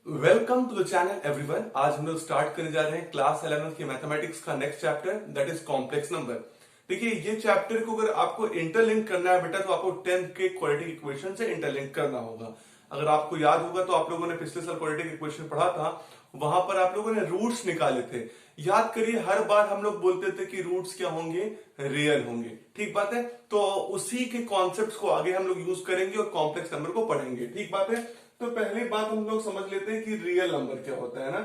Welcome to the channel everyone. आज हम लोग स्टार्ट करने जा रहे हैं क्लास 11 की मैथमेटिक्स का next chapter, that is complex number. देखिए, ये चैप्टर को अगर आपको इंटरलिंक करना है बेटा, तो आपको 10th के क्वाड्रेटिक इक्वेशन से इंटरलिंक करना होगा। अगर आपको याद होगा तो आप लोगों ने पिछले साल क्वाड्रेटिक इक्वेशन पढ़ा था, वहां पर आप लोगों ने रूट्स निकाले थे। याद करिए, हर बार हम लोग बोलते थे कि रूट्स क्या होंगे, रियल होंगे। ठीक बात है। तो उसी के कॉन्सेप्ट्स को आगे हम लोग यूज करेंगे और कॉम्प्लेक्स नंबर को पढ़ेंगे। ठीक बात है। तो पहली बात हम लोग समझ लेते हैं कि रियल नंबर क्या होता है ना।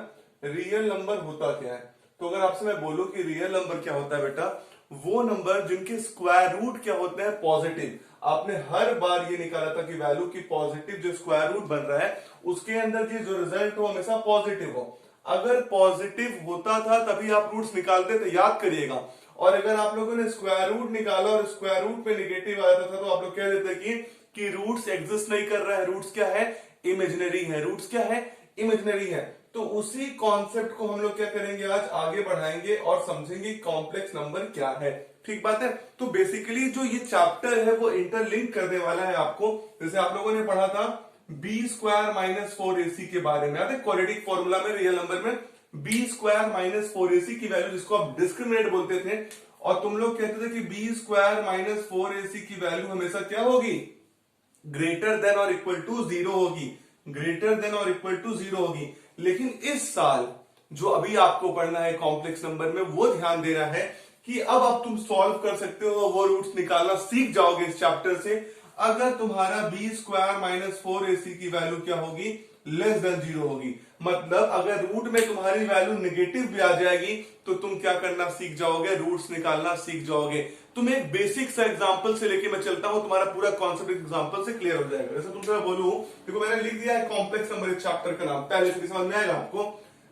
रियल नंबर होता क्या है? तो अगर आपसे मैं बोलूं कि रियल नंबर क्या होता है बेटा, वो नंबर जिनके स्क्वायर रूट क्या होते हैं, पॉजिटिव। आपने हर बार ये निकाला था कि वैल्यू की पॉजिटिव जो स्क्वायर रूट बन रहा है उसके अंदर की जो रिजल्ट हो हमेशा पॉजिटिव हो। अगर पॉजिटिव होता था तभी आप रूट्स निकालते थे, याद करिएगा। और अगर आप लोगों ने स्क्वायर रूट निकाला और स्क्वायर रूट पे निगेटिव आया था तो आप लोग कह देते कि रूट्स एग्जिस्ट नहीं कर रहा है, रूट्स क्या है, इमेजिनरी है। रूट्स क्या है, इमेजिनरी है। तो उसी कॉन्सेप्ट को हम लोग क्या करेंगे, आज आगे बढ़ाएंगे और समझेंगे कॉम्प्लेक्स नंबर क्या है। ठीक बात है। तो बेसिकली जो ये चैप्टर है वो इंटरलिंक करने वाला है आपको। जैसे आप लोगों ने पढ़ा था बी स्क्वायर माइनस 4ac के बारे में, याद है क्वाड्रेटिक फॉर्मूला में, रियल नंबर में बी स्क्वायर माइनस 4ac की वैल्यू जिसको आप डिस्क्रिमिनेट बोलते थे, और तुम लोग कहते थे कि बी स्क्वायर माइनस 4ac की वैल्यू हमेशा क्या होगी, ग्रेटर देन और इक्वल टू जीरो होगी। ग्रेटर देन और इक्वल टू जीरो होगी। लेकिन इस साल जो अभी आपको पढ़ना है कॉम्प्लेक्स नंबर में, वो ध्यान देना है कि अब तुम सॉल्व कर सकते हो, वो रूट्स निकालना सीख जाओगे इस चैप्टर से। अगर तुम्हारा बी स्क्वायर माइनस 4ac की वैल्यू क्या होगी, लेस देन जीरो होगी। मतलब अगर रूट में तुम्हारी वैल्यू नेगेटिव भी आ जाएगी तो तुम क्या करना सीख जाओगे, रूट्स निकालना सीख जाओगे। तुम एक बेसिक सा एग्जांपल से लेके मैं चलता हूं, तुम्हारा पूरा कॉन्सेप्ट एग्जांपल से क्लियर हो जाएगा। जैसे तुमसे मैं बोलूं, देखो मैंने लिख दिया है कॉम्प्लेक्स नंबर इस चैप्टर का नाम, पहले से समझ में आएगा आपको।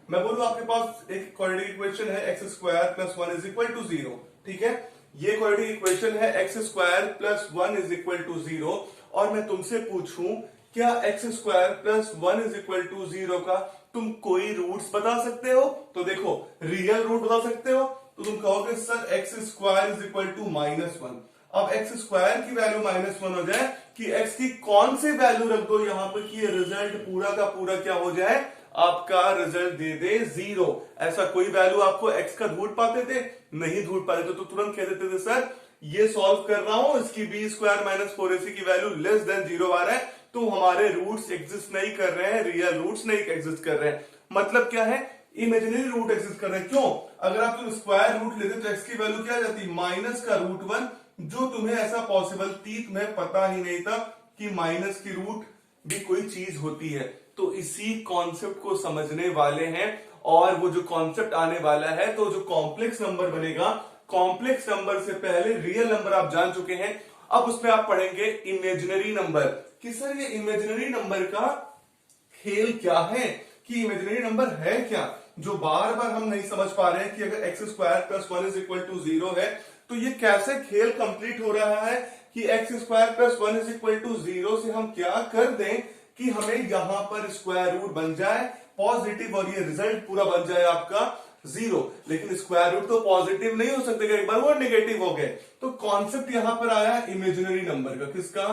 मैं बोलूं आपके पास एक क्वाड्रेटिक इक्वेशन है x square plus 1 is equal to 0। ठीक है, ये क्वाड्रेटिक इक्वेशन है x square plus 1 is equal to 0, और मैं तुमसे पूछूं क्या x square plus 1 is equal to 0 का तुम कोई रूट्स बता सकते हो? तो देखो, रियल रूट बता सकते हो तो तुम कहोगे sir x square is equal to -1। अब एक्स स्क्वायर की वैल्यू -1 हो जाए कि एक्स की कौन सी वैल्यू रख दो यहां पर कि रिजल्ट पूरा का पूरा क्या हो जाए, आपका रिजल्ट दे दे 0। ऐसा कोई वैल्यू आपको एक्स का ढूंढ पाते थे? नहीं ढूंढ पाते थे, तो तुरंत कह देते थे सर ये सॉल्व कर रहा हूं, इसकी बी स्क्वायर माइनस 4ac की वैल्यू लेस देन 0 आ रहा है, तो हमारे रूट्स एग्जिस्ट नहीं कर रहे हैं, रियल रूट्स नहीं एग्जिस्ट कर रहे हैं। मतलब क्या है, इमेजिनरी रूट एग्जिस्ट कर रहे हैं। क्यों? अगर आप तुम स्क्वायर रूट लेते तो एक्स की वैल्यू क्या आ जाती, माइनस का √1, जो तुम्हें ऐसा पॉसिबल थी, तुम्हें पता ही नहीं था कि माइनस की रूट भी कोई चीज होती है। तो इसी कॉन्सेप्ट को समझने वाले हैं, और वो जो कॉन्सेप्ट आने वाला है, तो जो कॉम्प्लेक्स नंबर बनेगा, कॉम्प्लेक्स नंबर से पहले रियल नंबर आप जान चुके हैं, अब उसमें आप पढ़ेंगे इमेजिनरी नंबर, कि सर ये इमेजिनरी नंबर का खेल क्या है, कि इमेजिनरी नंबर है क्या, जो बार बार हम नहीं समझ पा रहे हैं कि अगर x square plus 1 is equal to 0 है तो ये कैसे खेल कंप्लीट हो रहा है कि x square plus 1 is equal to 0 से हम क्या कर दें कि हमें यहां पर स्क्वायर रूट बन जाए पॉजिटिव और ये रिजल्ट पूरा बन जाए आपका 0। लेकिन स्क्वायर रूट तो पॉजिटिव नहीं हो सकते, एक बार वो नेगेटिव हो गए। तो कॉन्सेप्ट यहां पर आया इमेजिनरी नंबर का, किसका,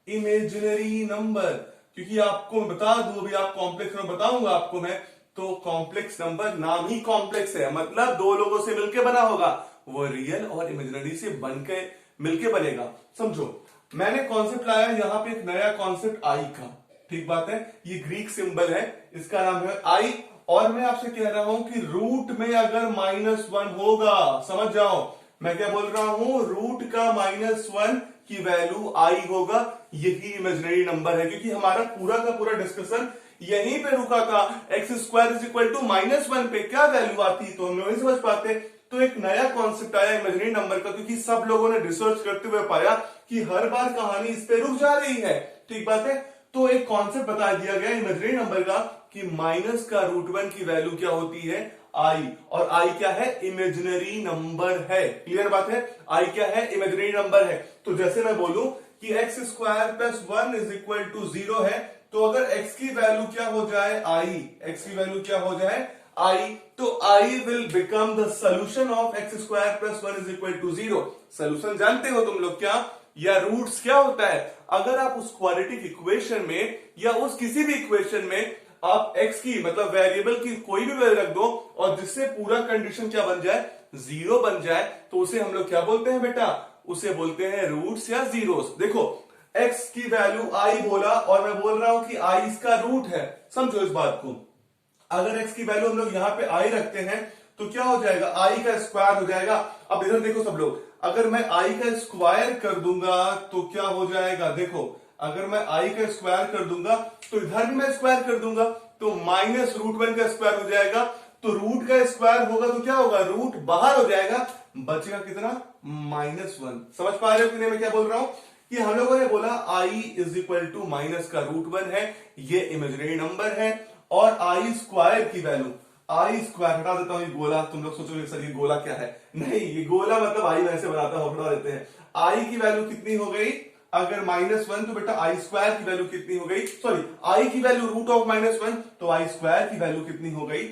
इमेजिनरी नंबर। क्योंकि आपको मैं बता दूं, अभी आप कॉम्प्लेक्स नंबर बताऊंगा आपको मैं, तो कॉम्प्लेक्स नंबर नाम ही कॉम्प्लेक्स है, मतलब दो लोगों से मिलके बना होगा, वो रियल और इमेजिनरी से बनके मिलके बनेगा। समझो, मैंने कॉन्सेप्ट लाया यहां पे एक नया कॉन्सेप्ट आई का। ठीक बात है, ये ग्रीक सिंबल है, इसका नाम है आई, और मैं आपसे कह रहा हूं कि रूट में अगर -1 होगा, समझ जाओ मैं क्या बोल रहा हूं, रूट का -1 की वैल्यू आई होगा, यही इमेजिनरी नंबर है। क्योंकि हमारा पूरा का पूरा डिस्कशन यहीं पे रुका था, x square is equal to -1 पे क्या वैल्यू आती तो हम लोग नहीं समझ पाते। तो एक नया कॉन्सेप्ट आया इमेजिनरी नंबर का, क्योंकि सब लोगों ने रिसर्च करते हुए पाया कि हर बार कहानी इस पे रुक जा रही है। ठीक बात है, तो एक कॉन्सेप्ट बता दिया गया इमेजिनरी नंबर का कि माइनस का √1 की वैल्यू क्या होती है, आई, और आई क्या है, इमेजिनरी नंबर है। क्लियर बात है, आई क्या है, इमेजिनरी नंबर है। तो जैसे मैं बोलूं कि x square plus 1 is equal to 0 है, तो अगर x की वैल्यू क्या हो जाए, i, x की वैल्यू क्या हो जाए, i, तो i will become the solution of x square plus 1 is equal to 0। Solution जानते हो तुम लोग क्या, या रूट्स क्या होता है? अगर आप उस क्वाड्रेटिक इक्वेशन में या उस किसी भी इक्वेशन में आप x की मतलब वेरिएबल की कोई भी वैल्यू रख दो और जिससे पूरा कंडीशन क्या बन जाए, जीरो बन जाए, तो उसे हम लोग क्या बोलते हैं बेटा, उसे बोलते हैं रूट्स या जीरोस। देखो x की वैल्यू i बोला और मैं बोल रहा हूं कि i इसका रूट है, समझो इस बात को। अगर x की वैल्यू हम लोग यहां पे i रखते हैं तो क्या हो जाएगा, i का स्क्वायर हो जाएगा। अब इधर देखो सब लोग, अगर मैं i का स्क्वायर कर दूंगा तो क्या हो जाएगा, देखो अगर मैं i का स्क्वायर कर दूंगा तो इधर भी मैं स्क्वायर कर दूंगा तो माइनस रूट वन का स्क्वायर हो जाएगा। तो रूट का स्क्वायर होगा तो क्या होगा, रूट बाहर हो जाएगा, बचेगा कितना, -1। समझ पा रहे हो कि नहीं मैं क्या बोल रहा हूं, कि हम लोगों ने बोला i is equal to minus का रूट वन है, ये इमेजिनरी नंबर है, और आई स्क्वायर की वैल्यू, आई स्क्वायर हटा देता हूं, ये गोला, तुम लोग सोचोगे सर ये गोला क्या है, नहीं ये गोला मतलब आई वैसे बनाता हूं, हटा देते हैं। आई की वैल्यू कितनी हो गई, अगर -1 तो बेटा आई स्क्वायर की वैल्यू कितनी हो गई, सॉरी आई की वैल्यू रूट ऑफ -1 तो आई स्क्वायर की वैल्यू कितनी हो गई,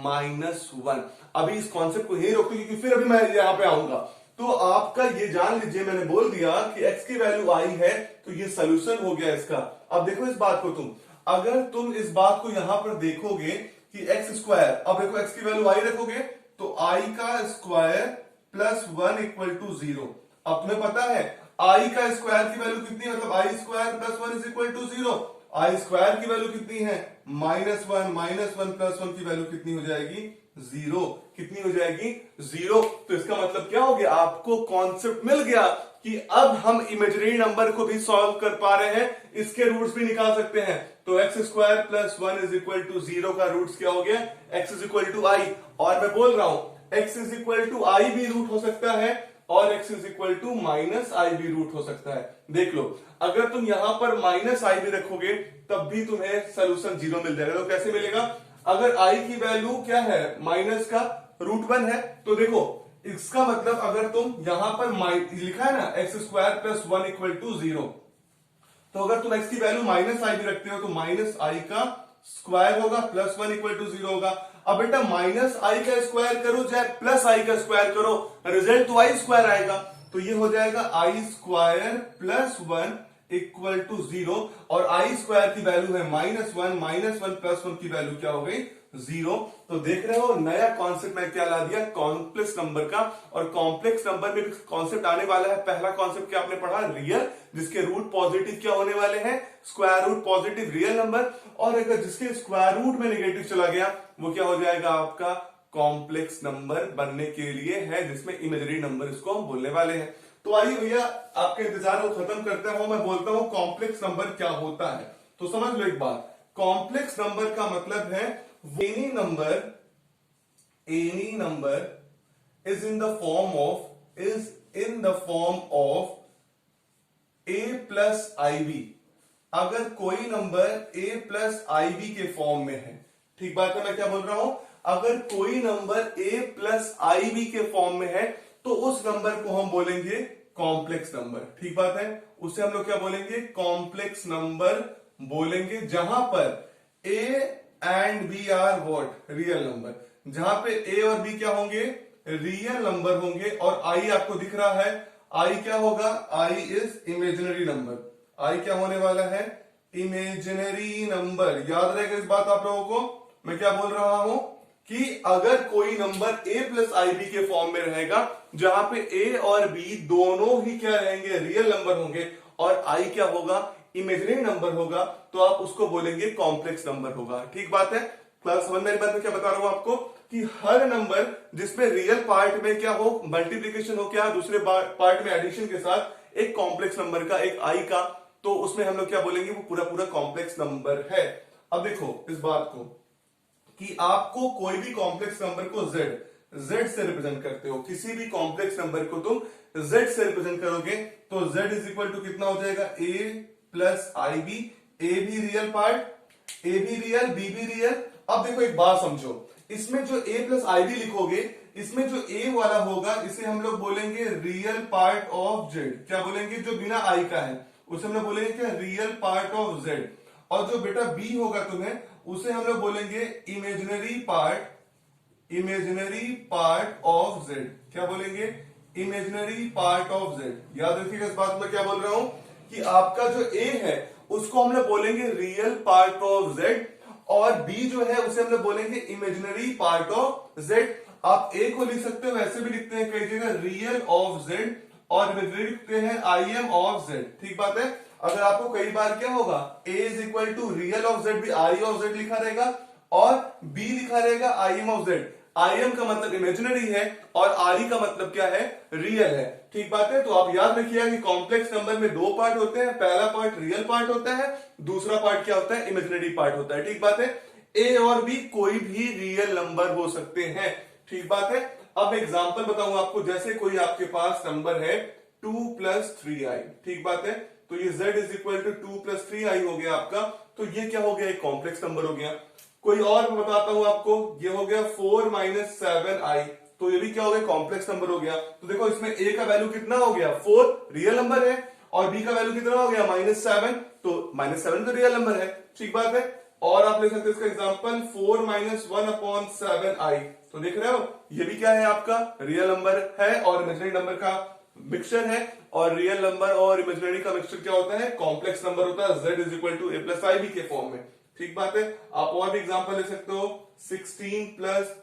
-1। अभी इस कॉन्सेप्ट को यही रोकते क्योंकि फिर अभी मैं यहां पे आऊंगा। तो आपका ये जान लीजिए, मैंने बोल दिया कि x की वैल्यू आई है तो ये सोल्यूशन हो गया इसका। अब देखो इस बात को तुम, अगर तुम इस बात को यहां पर देखोगे कि एक्स स्क्वायर, अब देखो x की वैल्यू आई रखोगे तो i का स्क्वायर प्लस 1 इक्वल टू 0। अब तुम्हें पता है i का स्क्वायर की वैल्यू कितनी है, मतलब I square plus 1 is equal to 0। I square की वैल्यू कितनी है, -1, -1 प्लस 1 की वैल्यू कितनी हो जाएगी, 0। कितनी हो जाएगी, 0। तो इसका मतलब क्या हो गया, आपको कॉन्सेप्ट मिल गया कि अब हम इमेजिनरी नंबर को भी सॉल्व कर पा रहे हैं, इसके रूट्स भी निकाल सकते हैं। तो X square plus 1 is equal to 0 का रूट्स क्या हो गया, x is equal to I. और मैं बोल रहा हूं x is equal to I भी रूट हो सकता है और x is equal to minus I भी रूट हो सकता है। देख लो, अगर तुम यहां पर माइनस आई भी रखोगे तब भी तुम्हें सोल्यूशन 0 मिल जाएगा। तो कैसे मिलेगा, अगर i की वैल्यू क्या है, माइनस का रूट 1 है, तो देखो इसका मतलब अगर तुम यहां पर लिखा है ना x square plus 1 equal to 0, तो अगर तुम x की वैल्यू माइनस आई भी रखते हो तो माइनस आई का स्क्वायर होगा प्लस 1 इक्वल टू 0 होगा। अब बेटा माइनस आई का स्क्वायर करो चाहे प्लस आई का स्क्वायर करो, रिजल्ट तो आई स्क्वायर आएगा। तो ये हो जाएगा आई स्क्वायर प्लस 1 इक्वल टू 0, और आई स्क्वायर की वैल्यू है -1, -1 प्लस 1 की वैल्यू क्या हो गई, 0। तो देख रहे हो नया कॉन्सेप्ट मैं क्या ला दिया, कॉम्प्लेक्स नंबर का। और कॉम्प्लेक्स नंबर में भी कॉन्सेप्ट आने वाला है। पहला कॉन्सेप्ट क्या आपने पढ़ा, रियल, जिसके रूट पॉजिटिव क्या होने वाले हैं, square root positive real number. और अगर जिसके स्क्वायर रूट में नेगेटिव चला गया वो क्या हो जाएगा, आपका कॉम्प्लेक्स नंबर बनने के लिए है, जिसमें इमेजिनरी नंबर इसको हम बोलने वाले हैं। तो आइए भैया आपके इंतजार को खत्म करता हूं, मैं बोलता हूं कॉम्प्लेक्स नंबर क्या होता है। तो समझ लो एक बात, कॉम्प्लेक्स नंबर का मतलब है any number is in the form of a plus ib। अगर कोई नंबर a प्लस ib के फॉर्म में है, ठीक बात है, मैं क्या बोल रहा हूं, अगर कोई नंबर a प्लस ib के फॉर्म में है तो उस नंबर को हम बोलेंगे कॉम्प्लेक्स नंबर। ठीक बात है, उसे हम लोग क्या बोलेंगे, कॉम्प्लेक्स नंबर बोलेंगे, जहां पर a and b are what, real number. जहां पे a और b क्या होंगे, रियल नंबर होंगे, और i आपको दिख रहा है, i क्या होगा, i is imaginary number. i क्या होने वाला है, इमेजिनरी नंबर। याद रहेगा इस बात आप लोगों को, मैं क्या बोल रहा हूं कि अगर कोई number a plus i b के फॉर्म में रहेगा, जहां पे a और b दोनों ही क्या रहेंगे, रियल नंबर होंगे, और i क्या होगा, इमेजिनरी नंबर होगा, तो आप उसको बोलेंगे कॉम्प्लेक्स नंबर होगा। ठीक बात है, क्लास समझ में बात में क्या बता रहा हूं आपको, कि हर नंबर जिसमें रियल पार्ट में क्या हो, मल्टीप्लीकेशन हो, क्या दूसरे पार्ट में एडिशन के साथ एक कॉम्प्लेक्स नंबर का, एक आई का, तो उसमें हम लोग क्या बोलेंगे, वो पूरा पूरा कॉम्प्लेक्स नंबर है। अब देखो इस बात को कि आपको कोई भी कॉम्प्लेक्स नंबर को z से रिप्रेजेंट करते हो, किसी भी कॉम्प्लेक्स नंबर को तुम z से रिप्रेजेंट करोगे तो z इज इक्वल टू कितना हो जाएगा, a प्लस आई बी। ए भी रियल पार्ट, ए भी रियल, बी भी रियल। अब देखो एक बात समझो, इसमें जो a प्लस आई बी लिखोगे, इसमें जो a वाला होगा इसे हम लोग बोलेंगे रियल पार्ट ऑफ z। क्या बोलेंगे, जो बिना i का है उसे हम लोग बोलेंगे क्या, रियल पार्ट ऑफ z। और जो बेटा b होगा तुम्हें, उसे हम लोग बोलेंगे इमेजिनरी पार्ट ऑफ z। क्या बोलेंगे, इमेजिनरी पार्ट ऑफ z। याद रखिएगा इस बात में क्या बोल रहा हूं कि आपका जो a है उसको हम लोग बोलेंगे रियल पार्ट ऑफ z, और b जो है उसे हम लोग बोलेंगे इमेजिनरी पार्ट ऑफ z। आप a को लिख सकते हो, वैसे भी लिखते हैं कई जगह रियल ऑफ z, और इमेजिनरी लिखते हैं आई एम ऑफ z। ठीक बात है। अगर आपको कई बार क्या होगा, a is equal to real of z भी आई ऑफ z लिखा रहेगा, और b लिखा रहेगा I am of z। I am का मतलब इमेजिनरी है और आर ई का मतलब क्या है, रियल है। ठीक बात है। तो आप याद रखिएगा कि कॉम्प्लेक्स नंबर में दो पार्ट होते हैं, पहला पार्ट रियल पार्ट होता है, दूसरा पार्ट क्या होता है, इमेजिनरी पार्ट होता है। ठीक बात है। ए और बी कोई भी रियल नंबर हो सकते हैं। ठीक बात है। अब एग्जांपल बताऊं आपको, जैसे कोई आपके पास नंबर है 2 + 3i। ठीक बात है। तो ये z is equal to 2 + 3i हो गया आपका। तो ये क्या हो गया, एक कॉम्प्लेक्स नंबर हो गया। कोई और बताता हूं आपको, ये हो गया 4 - 7i। तो ये भी क्या हो गया, कॉम्प्लेक्स नंबर हो गया। तो देखो इसमें a का वैल्यू कितना हो गया, 4 रियल नंबर है, और b का वैल्यू कितना हो गया, -7। तो -7 तो रियल नंबर है। ठीक बात है। और आप ले सकते हैं इसका एग्जांपल 4 - 1/7i। तो देख रहे हो, ये भी क्या है, आपका रियल नंबर है और इमेजिनरी नंबर का मिक्सचर है। और रियल नंबर और इमेजिनरी का मिक्सचर क्या होता है, कॉम्प्लेक्स नंबर होता है, z is equal to a + ib के फॉर्म में। ठीक बात है। आप और भी एग्जांपल ले सकते हो, 16 +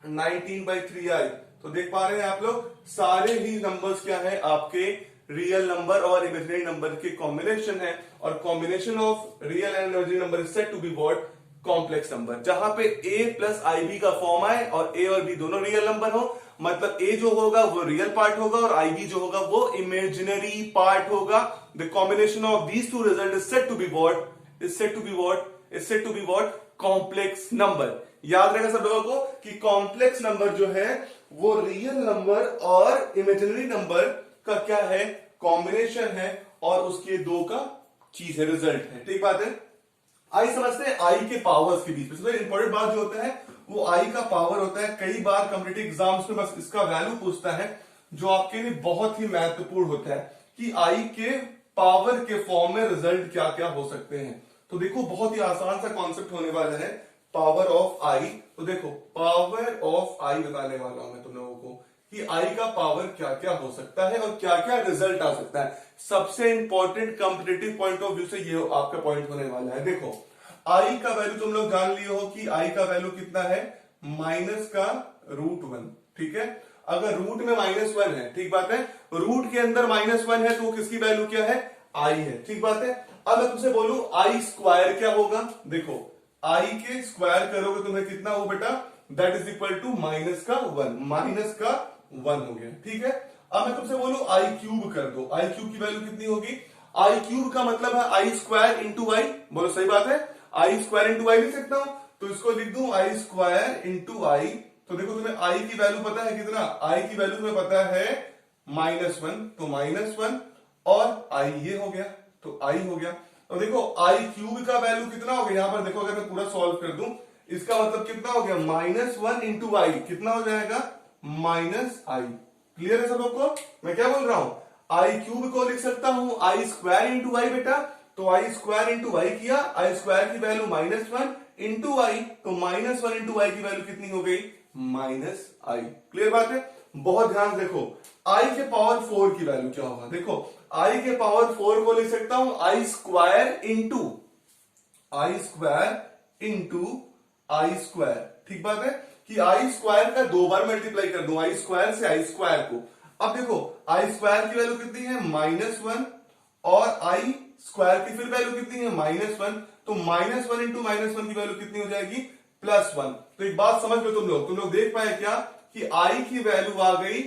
19/3i। तो देख पा रहे हैं आप लोग, सारे ही नंबर्स क्या है, आपके रियल नंबर और इमेजिनरी नंबर के कॉम्बिनेशन है। और combination of real and imaginary number is said to be what, complex number. जहां पे a + ib का फॉर्म आए और a और b दोनों रियल नंबर हो, मतलब a जो होगा वो रियल पार्ट होगा और ib जो होगा वो इमेजिनरी पार्ट होगा। The combination of these two result is said to be what, is said to be what, complex number. याद रहेगा सब लोगों को कि कॉम्प्लेक्स नंबर जो है वो रियल नंबर और इमेजिनरी नंबर का क्या है, कॉम्बिनेशन है, और उसके दो का चीज है, रिजल्ट है। ठीक बात है। आई समझते हैं आई के पावर्स के बीच में सबसे इंपॉर्टेंट बात जो होता है वो आई का पावर होता है। कई बार कॉम्पिटिटिव एग्जाम्स में बस इसका वैल्यू पूछता है, जो आपके लिए बहुत ही महत्वपूर्ण होता है कि आई के पावर के फॉर्म में रिजल्ट क्या क्या हो सकते हैं। तो देखो बहुत ही आसान सा कॉन्सेप्ट होने वाला है, पावर ऑफ आई। तो देखो पावर ऑफ आई बताने वाला हूं मैं तुम लोगों को कि आई का पावर क्या क्या हो सकता है और क्या क्या रिजल्ट आ सकता है। सबसे important competitive point of view से ये आपका पॉइंट होने वाला है। देखो आई का वैल्यू तुम लोग जान लिए हो कि आई का वैल्यू कितना है, -√1। ठीक है। अगर रूट में -1 है, ठीक बात है, रूट के अंदर -1 है, तो किसकी वैल्यू क्या है, आई है। ठीक बात है। अब मैं तुमसे बोलूं आई स्क्वायर क्या होगा, देखो आई के स्क्वायर करोगे तुम्हें कितना हो बेटा, दैट इज इक्वल टू -1 हो गया। ठीक है। अब मैं तुमसे बोलूं आई क्यूब कर दो, आई क्यूब की वैल्यू कितनी होगी, आई क्यूब का मतलब है आई स्क्वायर इंटू आई। बोलो सही बात है, आई स्क्वायर इंटू आई लिख सकता हूं, तो इसको लिख दूं आई स्क्वायर इंटू आई। तो देखो तुम्हें आई की वैल्यू पता है कितना, आई की वैल्यू तुम्हें पता है -1, तो -1 और आई ये हो गया, तो आई हो गया। तो देखो आई क्यूब का वैल्यू कितना हो गया, यहां पर देखो अगर मैं पूरा सॉल्व कर दूं, इसका मतलब कितना हो गया, -1 इंटू आई कितना हो जाएगा, -i। क्लियर है सब लोग को मैं क्या बोल रहा हूं, आई क्यूब को लिख सकता हूं आई स्क्वायर इंटू आई बेटा, तो आई स्क्वायर इंटू आई किया, आई स्क्वायर की वैल्यू -1 इंटू आई, तो -1 इंटू आई की वैल्यू कितनी हो गई, -i। क्लियर बात है। बहुत ध्यान से देखो आई के पावर 4 की वैल्यू क्या होगा, देखो आई के पावर 4 को लिख सकता हूं आई स्क्वायर इंटू आई स्क्वायर। ठीक बात है कि आई स्क्वायर का 2 बार मल्टीप्लाई कर दूं, आई स्क्वायर से आई स्क्वायर को। अब देखो आई स्क्वायर की वैल्यू कितनी है, -1, और आई स्क्वायर की फिर वैल्यू कितनी है, -1, तो -1 इंटू -1 की वैल्यू कितनी हो जाएगी, +1। तो एक बात समझ लो तुम लोग देख पाए क्या कि आई की वैल्यू आ गई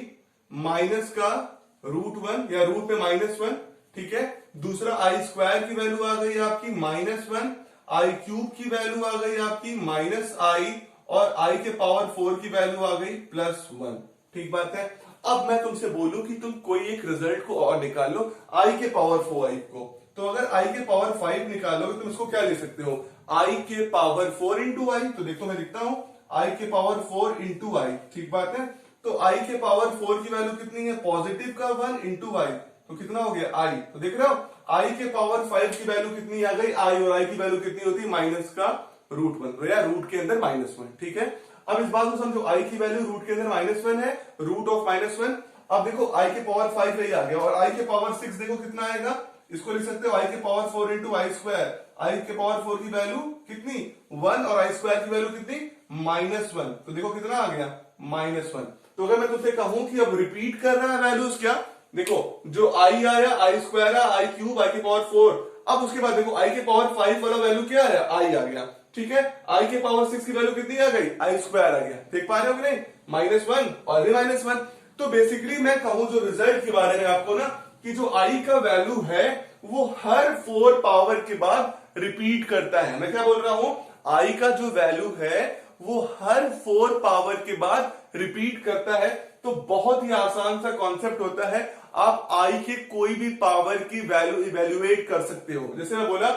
-√1 या रूट में -1। ठीक है। दूसरा आई स्क्वायर की वैल्यू आ गई आपकी -1, आई क्यूब की वैल्यू आ गई आपकी -i, और आई के पावर 4 की वैल्यू आ गई +1। ठीक बात है। अब मैं तुमसे बोलूं कि तुम कोई एक रिजल्ट को और निकाल लो आई के पावर 5 को, तो अगर आई के पावर 5 निकालोगे तुम इसको क्या ले सकते हो, आई के पावर 4 इंटू आई। तो देखो मैं लिखता हूं आई के पावर 4 इंटू आई। ठीक बात है। तो आई के पावर 4 की वैल्यू कितनी है, पॉजिटिव का 1 इंटू आई, तो कितना हो गया आई। तो देख रहे हो आई के पावर 5 की वैल्यू कितनी आ गई, आई, और आई की वैल्यू कितनी होती है, -√1 या रूट के अंदर -1। ठीक है। अब इस बात को समझो, आई की वैल्यू रूट के अंदर -1 है, रूट ऑफ -1। अब देखो आई के पावर 5 यही आ गया, और आई के पावर 6 देखो कितना आएगा, इसको लिख सकते हो आई के पावर 4 इंटू आई स्क्वायर। आई के पावर 4 की वैल्यू कितनी 1 और आई स्क्वायर की वैल्यू कितनी -1। तो देखो कितना आ गया -1। तो अगर मैं तुझसे कहूं कि अब रिपीट कर रहा है वैल्यूज क्या, देखो जो आई आया आई स्क्वायर आया आई क्यूब आई के पावर 4, अब उसके बाद देखो आई के पावर 5 वाला वैल्यू क्या आया आई आ गया, ठीक है। आई के पावर 6 की वैल्यू कितनी आ गई आई स्क्वायर आ गया, देख पा रहे हो कि नहीं -1 और भी -1। तो बेसिकली मैं कहूं जो रिजल्ट के बारे में आपको ना कि जो आई का वैल्यू है वो हर 4 पावर के बाद रिपीट करता है। मैं क्या बोल रहा हूं, आई का जो वैल्यू है वो हर 4 पावर के बाद रिपीट करता है। तो बहुत ही आसान सा कॉन्सेप्ट होता है, आप आई के कोई भी पावर की वैल्यू इवेल्युएट कर सकते हो। जैसे मैं बोला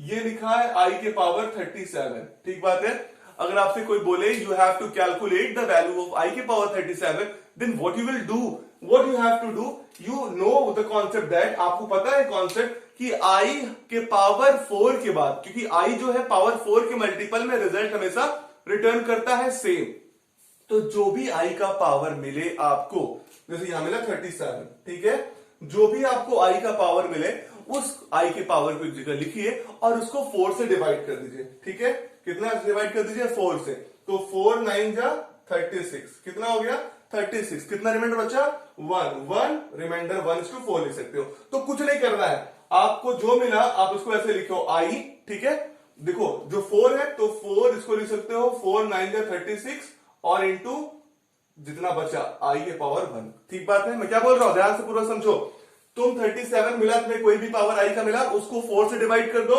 ये लिखा है आई के पावर 37, ठीक बात है। अगर आपसे कोई बोले you have to calculate the value of I के power 37, then what you will do, what you have to do, you know the concept that, आपको पता है कॉन्सेप्ट कि आई के पावर 4 के बाद, क्योंकि आई जो है पावर 4 के मल्टीपल में रिजल्ट हमेशा रिटर्न करता है सेम। तो जो भी आई का पावर मिले आपको, जैसे यहां मिला 37, ठीक है, जो भी आपको आई का पावर मिले उस आई के पावर को एक जगह लिखिए और उसको 4 से डिवाइड कर दीजिए, ठीक है। कितना डिवाइड कर दीजिए 4 से, तो 4 9 जा 36, कितना हो गया 36। कितना रिमाइंडर बचा 1 रिमाइंडर 1:4 लिख सकते हो। तो कुछ नहीं करना है, आपको जो मिला आप उसको ऐसे लिखो आई, ठीक है। देखो जो 4 है तो 4 इसको लिख सकते हो 4 9 जा 36 और इंटू जितना बचा आई के पावर 1, ठीक बात है। मैं क्या बोल रहा हूं ध्यान से पूरा समझो, तुम 37 मिला, तुम्हें कोई भी पावर आई का मिला उसको 4 से डिवाइड कर दो,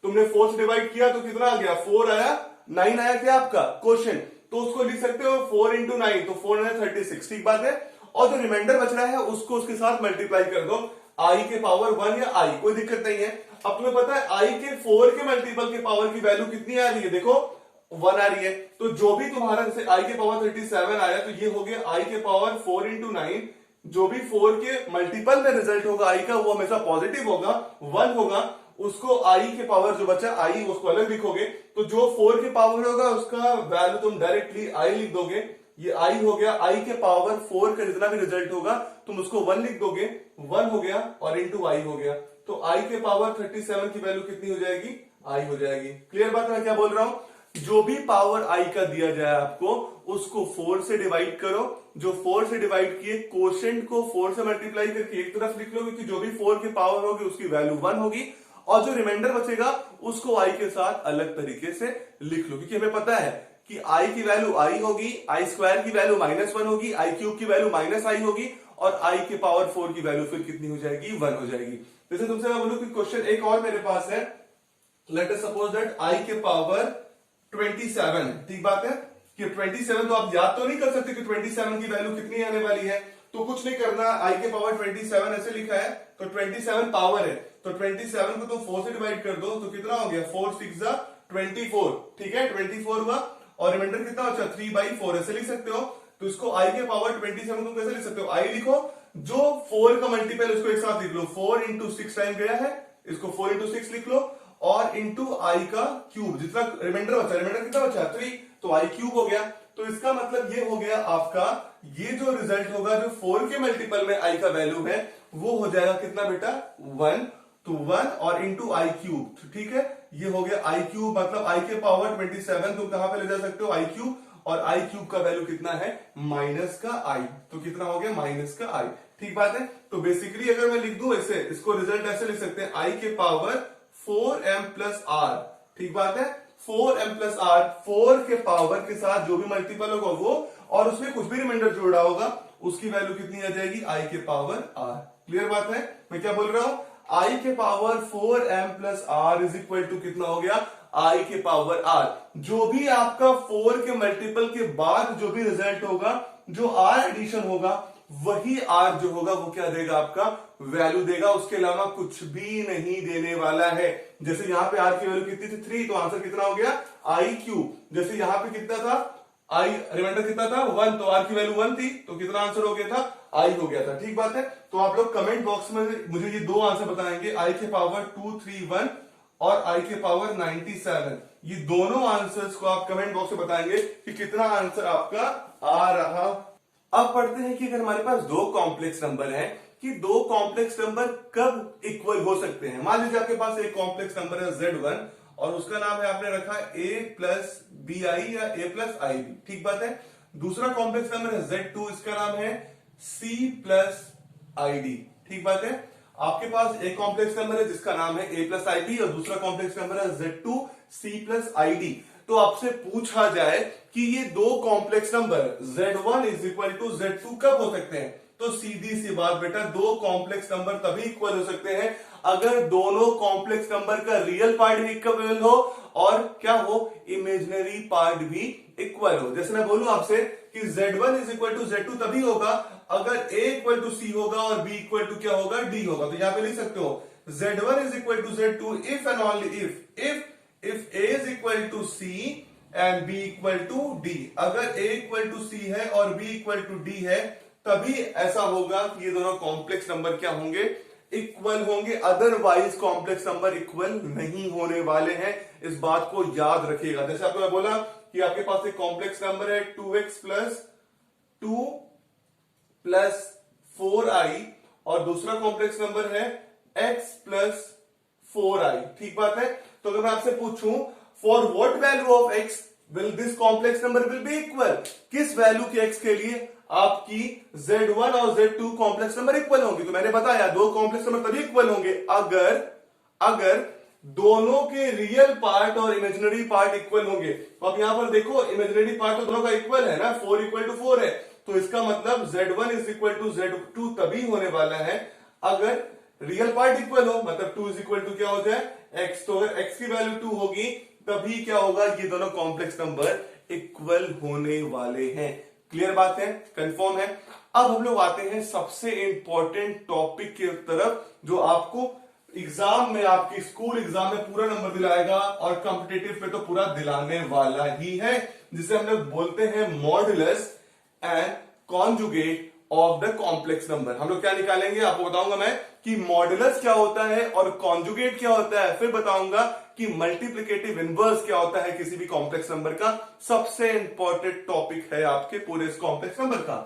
तुमने 4 से डिवाइड किया तो कितना आ गया 4 आया, 9 आया क्या आपका क्वेश्चन, तो उसको लिख सकते हो 4 इंटू 9, तो 4 9 36, ठीक बात है। और जो रिमाइंडर बच रहा है उसको उसके साथ मल्टीप्लाई कर दो, आई के पावर 1 या आई, कोई दिक्कत नहीं है। अब तुम्हें पता है आई के 4 के मल्टीपल के पावर की वैल्यू कितनी आ रही है, देखो 1 आ रही है। तो जो भी तुम्हारा जैसे आई के पावर 37 आया तो ये हो गया आई के पावर 4 इंटू 9, जो भी 4 के मल्टीपल में रिजल्ट होगा आई का वो हमेशा पॉजिटिव होगा, 1 होगा, उसको आई के पावर जो बचा आई उसको अलग लिखोगे, तो जो 4 के पावर होगा उसका वैल्यू तुम डायरेक्टली आई लिख दोगे, ये आई हो गया, आई के पावर 4 का जितना भी रिजल्ट होगा तुम उसको 1 लिख दोगे, 1 हो गया और इंटू आई हो गया, तो आई के पावर 37 की वैल्यू कितनी हो जाएगी आई हो जाएगी। क्लियर बात है मैं क्या बोल रहा हूं, जो भी पावर आई का दिया जाए आपको उसको 4 से डिवाइड करो, जो 4 से डिवाइड किए कोशेंट को 4 से मल्टीप्लाई करके एक तरफ लिख लो, क्योंकि जो भी 4 की पावर होगी उसकी वैल्यू 1 होगी, और जो रिमाइंडर बचेगा उसको आई के साथ अलग तरीके से लिख लो, क्योंकि हमें पता है कि आई की वैल्यू आई होगी, आई स्क्वायर की वैल्यू -1 होगी, आई क्यूब की वैल्यू -i होगी, और आई के पावर 4 की वैल्यू फिर कितनी हो जाएगी 1 हो जाएगी। जैसे तुमसे मैं बोलूं कि क्वेश्चन एक और मेरे पास है, let us suppose that I के पावर 27, ठीक बात है कि 27, तो आप याद तो नहीं कर सकते कि 27 की वैल्यू कितनी आने वाली है, तो कुछ नहीं करना, आई के पावर 27 ऐसे लिखा है तो 27 पावर है, तो 27 को तुम 4 से डिवाइड कर दो तो कितना हो गया 4 6 जा 24, ठीक है 24 हुआ, और रिमाइंडर कितना बचा 3/4 ऐसे लिख सकते हो। तो इसको आई के पावर 27 तुम कैसे लिख सकते हो, आई लिखो, जो 4 का मल्टीपल उसको एक साथ लिख लो, 4 इंटू 6 टाइम गया है, इसको 4 इंटू 6 लिख लो, और इंटू आई का क्यूब, जितना रिमाइंडर बचा, रिमाइंडर कितना बचा 3, तो आई क्यूब हो गया। तो इसका मतलब ये हो गया आपका, ये जो रिजल्ट होगा जो 4 के मल्टीपल में आई का वैल्यू है वो हो जाएगा कितना बेटा 1, तो 1 और इंटू आई क्यूब, ठीक है, ये हो गया आई क्यूब, मतलब आई के पावर 27 तुम कहां पे ले जा सकते हो आई क्यूब, और आई क्यूब का वैल्यू कितना है माइनस का आई, तो कितना हो गया माइनस का आई, ठीक बात है। तो बेसिकली अगर मैं लिख दूं ऐसे, इसको रिजल्ट ऐसे लिख सकते हैं आई के पावर 4m प्लस आर, ठीक बात है 4m प्लस आर, 4 के पावर के साथ जो भी मल्टीपल होगा वो, और उसमें कुछ भी रिमाइंडर जोड़ा होगा उसकी वैल्यू कितनी आ जाएगी आई के पावर आर। क्लियर बात है मैं क्या बोल रहा हूं, आई के power 4m plus r is equal to कितना हो गया आई के पावर आर। जो भी आपका 4 के मल्टीपल के बाद जो भी रिजल्ट होगा, जो आर एडिशन होगा, वही आर जो होगा वो क्या देगा आपका वैल्यू देगा, उसके अलावा कुछ भी नहीं देने वाला है। जैसे यहाँ पे आर की वैल्यू कितनी थी 3, तो आंसर कितना हो गया आई क्यूब। जैसे यहाँ पे कितना था आई, रिमाइंडर कितना था 1, तो आर की वैल्यू 1 थी, तो कितना आंसर हो गया था आई हो गया था, ठीक बात है। तो आप लोग कमेंट बॉक्स में मुझे ये दो आंसर बताएंगे, आई के पावर 231 और आई के पावर 97, ये दोनों आंसर्स को आप कमेंट बॉक्स में बताएंगे कि कितना आंसर आपका आ रहा। अब पढ़ते हैं कि अगर हमारे पास दो कॉम्प्लेक्स नंबर हैं कि दो कॉम्प्लेक्स नंबर कब इक्वल हो सकते हैं। मान लीजिए आपके पास एक कॉम्प्लेक्स नंबर है Z1 और उसका नाम है आपने रखा a प्लस बी आई या a प्लस आई बी, ठीक बात है। दूसरा कॉम्प्लेक्स नंबर है Z2, इसका नाम है c प्लस आई डी, ठीक बात है। आपके पास एक कॉम्प्लेक्स नंबर है जिसका नाम है a प्लस आई बी और दूसरा कॉम्प्लेक्स नंबर है Z2 c plus I D. तो आपसे पूछा जाए कि ये दो complex number Z1 is equal to Z2 कब हो सकते हैं, तो सीधी सी बात बेटा, दो कॉम्प्लेक्स नंबर तभी इक्वल हो सकते हैं अगर दोनों कॉम्प्लेक्स नंबर का रियल पार्ट भी इक्वल हो और क्या हो, इमेजिनरी पार्ट भी इक्वल हो। जैसे मैं बोलूं आपसे कि Z1 is equal to Z2 तभी होगा अगर A इक्वल टू C होगा और B इक्वल टू क्या होगा, D होगा। तो यहां पे लिख सकते हो Z1 is equal to Z2 if and only if A is equal to C and B equal to D। अगर A इक्वल टू C है और B इक्वल टू D है तभी ऐसा होगा कि ये दोनों कॉम्प्लेक्स नंबर क्या होंगे, इक्वल होंगे, अदरवाइज कॉम्प्लेक्स नंबर इक्वल नहीं होने वाले हैं। इस बात को याद रखिएगा। जैसे आपको मैं बोला कि आपके पास एक कॉम्प्लेक्स नंबर है 2x प्लस 2 प्लस 4i और दूसरा कॉम्प्लेक्स नंबर है x प्लस 4i, ठीक बात है। तो अगर मैं आपसे पूछूं for what value of x will this complex number will be equal, किस वैल्यू के x के लिए आपकी Z1 और Z2 कॉम्प्लेक्स नंबर इक्वल होंगे। तो मैंने बताया दो कॉम्प्लेक्स नंबर तभी इक्वल होंगे अगर दोनों के रियल पार्ट और इमेजिनरी पार्ट इक्वल होंगे। तो आप यहां पर देखो इमेजिनरी पार्ट तो दोनों का इक्वल है ना, 4 इक्वल टू 4 है, तो इसका मतलब Z1 is equal to Z2 तभी होने वाला है अगर रियल पार्ट इक्वल हो, मतलब 2 इज इक्वल टू क्या हो जाए x। तो अगर x की वैल्यू 2 होगी तभी क्या होगा, ये दोनों कॉम्प्लेक्स नंबर इक्वल होने वाले हैं। क्लियर बात है, कंफर्म है। अब हम लोग आते हैं सबसे इंपॉर्टेंट टॉपिक की तरफ जो आपको एग्जाम में, आपकी स्कूल एग्जाम में पूरा नंबर दिलाएगा और कॉम्पिटिटिव पे तो पूरा दिलाने वाला ही है, जिसे हम लोग बोलते हैं modulus and conjugate of the complex number. हम लोग क्या निकालेंगे आपको बताऊंगा मैं कि मॉडुलस क्या होता है और कॉन्जुगेट क्या होता है, फिर बताऊंगा कि मल्टीप्लिकेटिव इनवर्स क्या होता है किसी भी कॉम्प्लेक्स नंबर का। सबसे इंपॉर्टेंट टॉपिक है आपके पूरे इस कॉम्प्लेक्स नंबर का।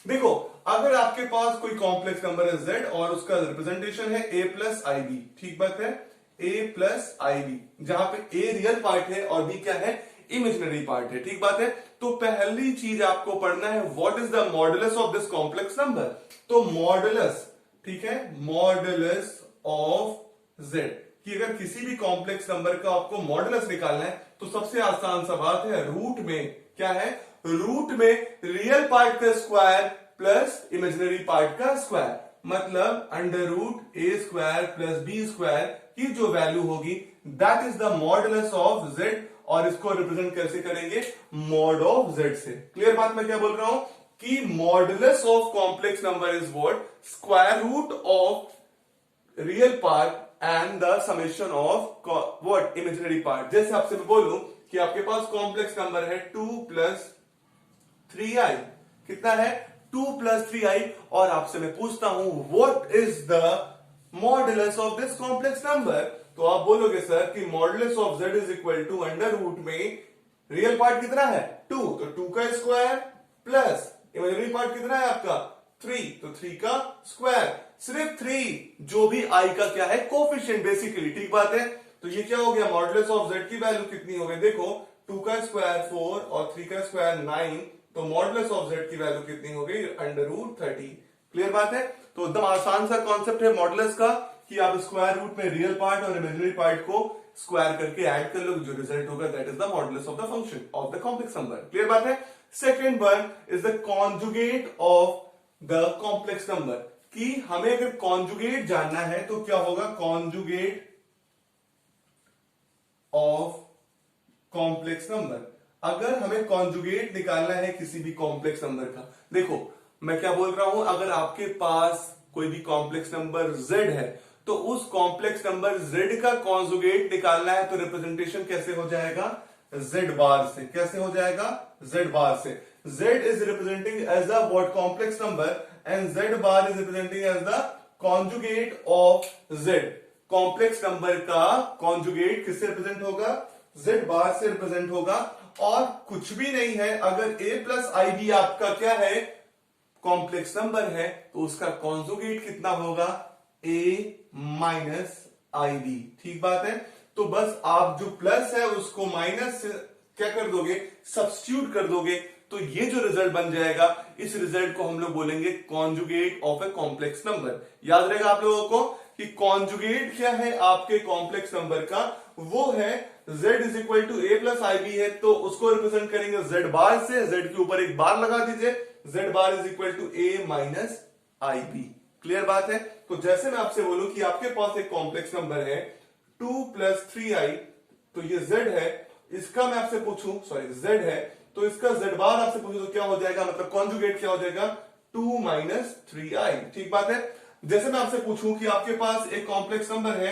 देखो अगर आपके पास कोई कॉम्प्लेक्स नंबर है z और उसका रिप्रेजेंटेशन है a प्लस आई बी, ठीक बात है, a प्लस आई बी, जहां पे a रियल पार्ट है और b क्या है, इमेजिनरी पार्ट है, ठीक बात है। तो पहली चीज आपको पढ़ना है what is the modulus of this complex number. तो मॉडुलस, ठीक है, मॉडुलस ऑफ z कि अगर किसी भी कॉम्प्लेक्स नंबर का आपको मॉडुलस निकालना है तो सबसे आसान सा बात है, रूट में क्या है, रूट में रियल पार्ट का स्क्वायर प्लस इमेजिनरी पार्ट का स्क्वायर, मतलब under root a square plus B square की जो वैल्यू होगी that is the modulus of z और इसको रिप्रेजेंट कैसे करेंगे, मॉड ऑफ z से। क्लियर बात मैं क्या बोल रहा हूं कि modulus of complex number is what, square root of real part and the summation of what, imaginary part. जैसे आपसे मैं बोलूं कि आपके पास कॉम्प्लेक्स नंबर है 2 प्लस 3i, कितना है 2 प्लस 3i, और आपसे मैं पूछता हूं what is the modulus of this complex number. तो आप बोलोगे सर कि modulus of z is equal to under root में रियल पार्ट कितना है 2, तो 2 का स्क्वायर प्लस इमेजिनरी पार्ट कितना है आपका 3, तो 3 का स्क्वायर, सिर्फ 3 जो भी i का क्या है कोफिशिएंट बेसिकली, ठीक बात है। तो ये क्या हो गया, मॉडुलस ऑफ z की वैल्यू कितनी हो गई, देखो 2 का स्क्वायर 4 और 3 का स्क्वायर 9, तो मॉडुलस ऑफ z की वैल्यू कितनी हो गई, अंडर रूट 30। क्लियर बात है। तो एकदम आसान सा कॉन्सेप्ट है मॉडुलस का कि आप स्क्वायर रूट में रियल पार्ट और इमेजिनरी पार्ट को स्क्वायर करके ऐड कर लो, जो रिजल्ट होगा that is the modulus of the function of the complex number. Clear बात है। Second one is the conjugate of the complex number, कि हमें अगर कॉन्जुगेट जानना है तो क्या होगा, कॉन्जुगेट ऑफ कॉम्प्लेक्स नंबर। अगर हमें कॉन्जुगेट निकालना है किसी भी कॉम्प्लेक्स नंबर का, देखो मैं क्या बोल रहा हूं, अगर आपके पास कोई भी कॉम्प्लेक्स नंबर z है तो उस कॉम्प्लेक्स नंबर z का कॉन्जुगेट निकालना है तो रिप्रेजेंटेशन कैसे हो जाएगा, z बार से। कैसे हो जाएगा, z बार से। z is representing as the what complex number and z bar is representing as the conjugate of z। Complex number का कॉन्जुगेट किससे रिप्रेजेंट होगा, z बार से रिप्रेजेंट होगा। और कुछ भी नहीं है, अगर a प्लस आई बी आपका क्या है कॉम्प्लेक्स नंबर है तो उसका कॉन्जुगेट कितना होगा, a माइनस आई बी। ठीक बात है। तो बस आप जो प्लस है उसको माइनस से क्या कर दोगे, सब्स्टिट्यूट कर दोगे, तो ये जो रिजल्ट बन जाएगा, इस रिजल्ट को हम लोग बोलेंगे conjugate of a complex number. याद रहेगा आप लोगों को कि कॉन्जुगेट क्या है आपके कॉम्प्लेक्स नंबर का, वो है z is equal to a plus i b है, तो उसको रिप्रेजेंट करेंगे z बार से, z के ऊपर एक बार लगा दीजिए, z bar is equal to a minus I b. Clear बात है। तो जैसे मैं आपसे बोलूं कि आपके पास एक कॉम्प्लेक्स नंबर है 2 प्लस 3i, तो ये z है, इसका मैं आपसे पूछूं, सॉरी z है, तो इसका z बार आपसे पूछूं तो क्या हो जाएगा, मतलब कॉन्जुगेट क्या हो जाएगा, 2 माइनस 3i। ठीक बात है। जैसे मैं आपसे पूछूं कि आपके पास एक कॉम्प्लेक्स नंबर है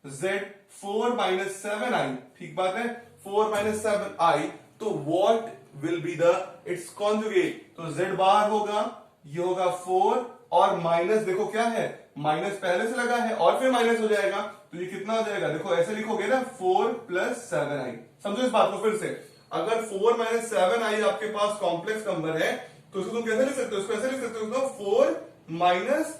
z 4 माइनस 7i, ठीक बात है, 4 माइनस 7i, तो what will be the it's conjugate, तो z बार होगा, ये होगा 4 और माइनस, देखो क्या है, माइनस पहले से लगा है और फिर माइनस हो जाएगा, तो ये कितना हो जाएगा, देखो ऐसे लिखोगे ना 4 प्लस 7i। समझो इस बात को फिर से, अगर 4 माइनस 7i आपके पास कॉम्प्लेक्स नंबर है तो इसको तुम कैसे लिख सकते हो, इसको ऐसे लिख सकते हो, 4 minus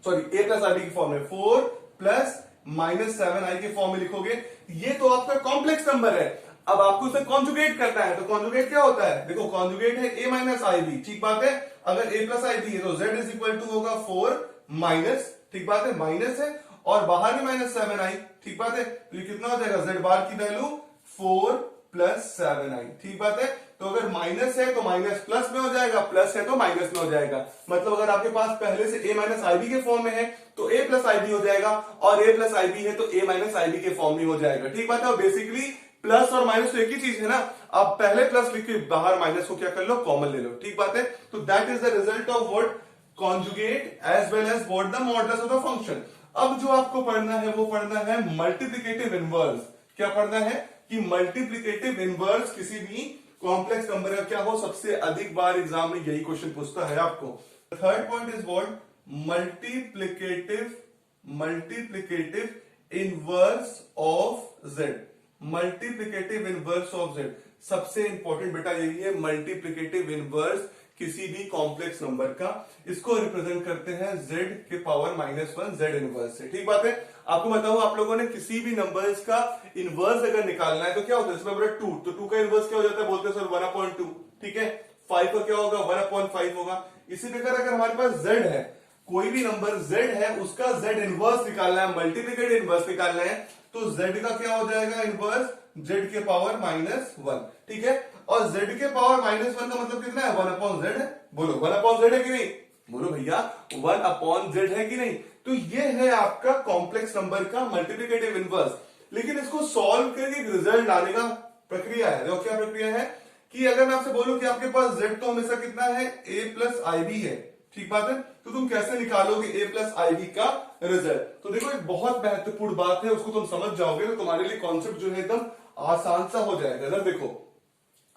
sorry A plus i B की फॉर्म में, 4 प्लस माइनस 7i के फॉर्म में लिखोगे। ये तो आपका कॉम्प्लेक्स नंबर है, अब आपको इसे कॉन्जुगेट करना है, तो कॉन्जुगेट क्या होता है, देखो कॉन्जुगेट है a माइनस आई बी। ठीक बात है। अगर a प्लस आई बी है तो z इज इक्वल टू होगा 4 माइनस, ठीक बात है, माइनस है और बाहर में माइनस 7i। ठीक बात है। तो ये कितना हो जाएगा, z बार की वैल्यू 4 प्लस 7i। ठीक बात है। तो अगर माइनस है तो माइनस प्लस में हो जाएगा, प्लस है तो माइनस में हो जाएगा। मतलब अगर आपके पास पहले से a माइनस आई बी के फॉर्म में है तो a प्लस आई बी हो जाएगा, और a प्लस आई बी है तो a माइनस आई बी के फॉर्म में हो जाएगा। ठीक बात है। और बेसिकली प्लस और माइनस तो एक ही चीज है ना, आप पहले प्लस लिख के बाहर माइनस को क्या कर लो, कॉमन ले लो। ठीक बात है। तो that is the result of what, conjugate as well as what the modulus of the function. अब जो आपको पढ़ना है वो पढ़ना है मल्टीप्लिकेटिव इनवर्स। क्या पढ़ना है कि मल्टीप्लिकेटिव इनवर्स किसी भी कॉम्प्लेक्स नंबर का क्या हो, सबसे अधिक बार एग्जाम में यही क्वेश्चन पूछता है आपको। Third point is what, multiplicative inverse of z। Multiplicative inverse of z सबसे इंपॉर्टेंट बेटा यही है, मल्टीप्लिकेटिव इनवर्स किसी भी कॉम्प्लेक्स नंबर का, इसको रिप्रेजेंट करते हैं z के पावर -1 z इनवर्स से। ठीक बात है। आपको बताऊं, आप लोगों ने किसी भी नंबर्स का इनवर्स अगर निकालना है तो क्या होता है, इसमें बड़ा 2, तो 2 का इनवर्स क्या हो जाता है, बोलते हैं सर 1/2। ठीक है। 5 का क्या होगा, 1/5 होगा। इसी प्रकार अगर हमारे पास z है, कोई भी नंबर z है, उसका z इनवर्स निकालना है, मल्टीप्लिकेटिव इनवर्स निकालना है, तो z का क्या हो जाएगा इनवर्स, z के पावर -1। ठीक है। और z के पावर -1 का मतलब कितना है, 1/z है। बोलो 1/z है कि नहीं, बोलो भैया 1/z है कि नहीं। तो ये है आपका कॉम्प्लेक्स नंबर का मल्टीप्लिकेटिव इनवर्स। लेकिन इसको सॉल्व करके एक रिजल्ट लाने का प्रक्रिया है। देखो क्या प्रक्रिया है कि अगर मैं आपसे बोलूं कि आपके पास z तो हमेशा कितना है, a प्लस आई बी है। ठीक बात है। तो तुम कैसे निकालोगे a प्लस आई बी का रिजल्ट। तो देखो एक बहुत महत्वपूर्ण बात है, उसको तुम समझ जाओगे तो तुम्हारे लिए कॉन्सेप्ट जो है एकदम आसान सा हो जाएगा। इधर देखो,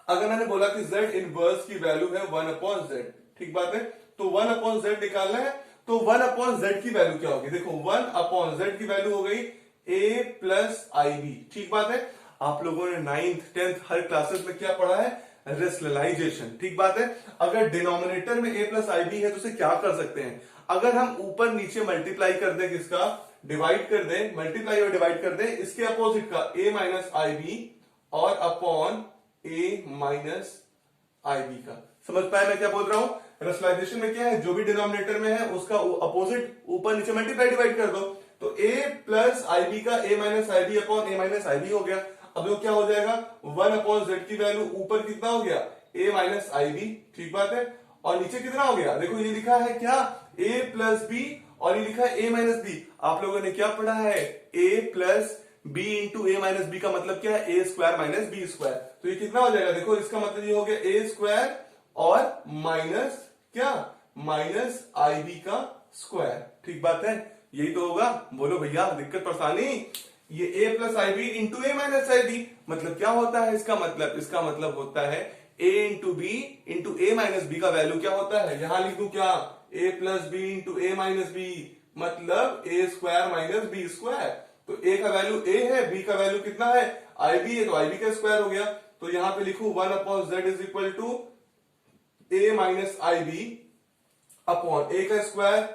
अगर मैंने बोला कि z इनवर्स की वैल्यू है 1/z, ठीक बात है, तो 1/z निकालना है, तो 1/z की वैल्यू क्या होगी, देखो 1/z की वैल्यू हो गई a प्लस आई बी। ठीक बात है। आप लोगों ने 9th 10th हर क्लासेस में क्या पढ़ा है, रेशनलाइजेशन। ठीक बात है। अगर डिनोमिनेटर में a प्लस आई बी है तो उसे क्या कर सकते हैं, अगर हम ऊपर नीचे मल्टीप्लाई कर दें, किसका डिवाइड कर दें, मल्टीप्लाई और डिवाइड कर दें, इसके अपोजिट का a माइनस आई बी और upon a minus I b का। समझ पाए मैं क्या बोल रहा हूं। रेशनलाइजेशन में क्या है, जो भी डिनोमिनेटर में है उसका अपोजिट ऊपर नीचे मल्टीप्लाई डिवाइड कर दो, तो a प्लस आई बी का a minus I B upon a minus I b हो गया। अब वो क्या हो जाएगा, 1/z की वैल्यू ऊपर कितना हो गया, a माइनस आई बी। ठीक बात है। और नीचे कितना हो गया, देखो ये लिखा है क्या, a प्लस बी, और ये लिखा है a माइनस बी। आप लोगों ने क्या पढ़ा है, a plus b into a minus b का मतलब क्या है, a square minus b square. तो ये कितना हो जाएगा, देखो इसका मतलब ये हो गया a स्क्वायर और माइनस क्या, माइनस आई बी का स्क्वायर। ठीक बात है, यही तो होगा। बोलो भैया दिक्कत परेशानी, ये a plus i b into a minus I b मतलब क्या होता है, इसका मतलब होता है a into b into a minus b का वैल्यू क्या होता है, यहां लिख दूं क्या, a plus b into a minus b मतलब a square minus b square. तो a का वैल्यू a है, b का वैल्यू कितना है, ib है, तो ib का स्क्वायर हो गया। तो यहां पे लिखू 1/z is equal to a minus I B upon A का स्क्वायर,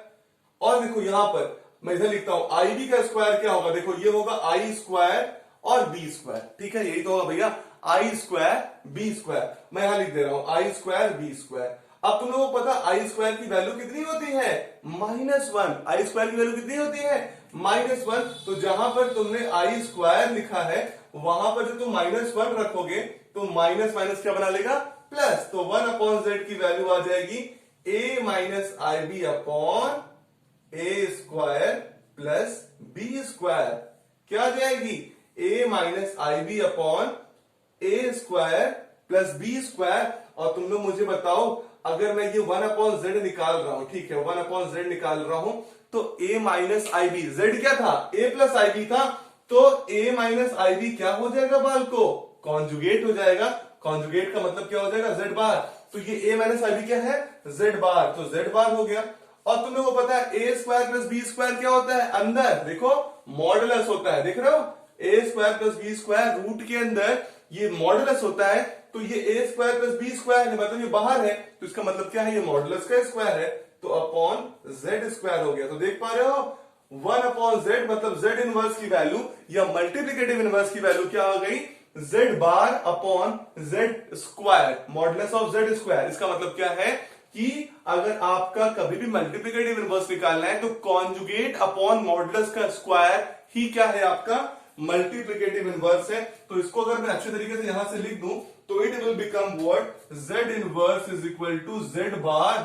और देखो यहां पर मैं इधर लिखता हूं आई बी का स्क्वायर क्या होगा, देखो ये होगा आई स्क्वायर और बी स्क्वायर, ठीक है, यही तो होगा भैया आई स्क्वायर बी स्क्वायर। मैं यहां लिख दे रहा हूं आई स्क्वायर बी स्क्वायर। अब तुम लोगों को पता आई स्क्वायर की वैल्यू कितनी होती है, -1। आई स्क्वायर की वैल्यू कितनी होती है, -1। तो जहां पर तुमने आई स्क्वायर लिखा है वहां पर जब तुम -1 रखोगे तो माइनस माइनस क्या बना लेगा, प्लस। तो 1/z की वैल्यू आ जाएगी a minus I B upon a square plus B square. क्या आ जाएगी, a minus I B upon a square plus B square. और तुम लोग मुझे बताओ, अगर मैं ये 1/z निकाल रहा हूं, ठीक है, 1/z निकाल रहा हूं, तो a minus I b, z क्या था, a प्लस आई बी था, तो a माइनस आई बी क्या हो जाएगा बाल को, कॉन्जुगेट हो जाएगा। कॉन्जुगेट का मतलब क्या हो जाएगा, z बार। तो ये a माइनस आई बी क्या है, z बार, तो z बार हो गया। और तुम लोगों को पता है ए स्क्वायर प्लस बी स्क्वायर क्या होता है, अंदर देखो मॉडुलस होता है, देख रहे हो, A square plus B square root के अंदर ये मॉडुलस होता है। तो ये A square plus B square है, मतलब ये बाहर है, तो इसका मतलब क्या है, ये मॉडुलस का स्क्वायर है, तो अपॉन जेड स्क्वायर हो गया। तो देख पा रहे हो 1/z मतलब z इनवर्स की वैल्यू या मल्टीप्लिकेटिव इनवर्स की वैल्यू क्या आ गई, z bar upon z square, modulus of z square. इसका मतलब क्या है कि अगर आपका कभी भी मल्टीप्लिकेटिव इनवर्स निकालना है तो कॉन्जुगेट अपॉन मॉडुलस का स्क्वायर ही क्या है, आपका मल्टीप्लिकेटिव इनवर्स है। तो इसको अगर मैं अच्छे तरीके से यहां से लिख दूं तो it will become what, z inverse is equal to z bar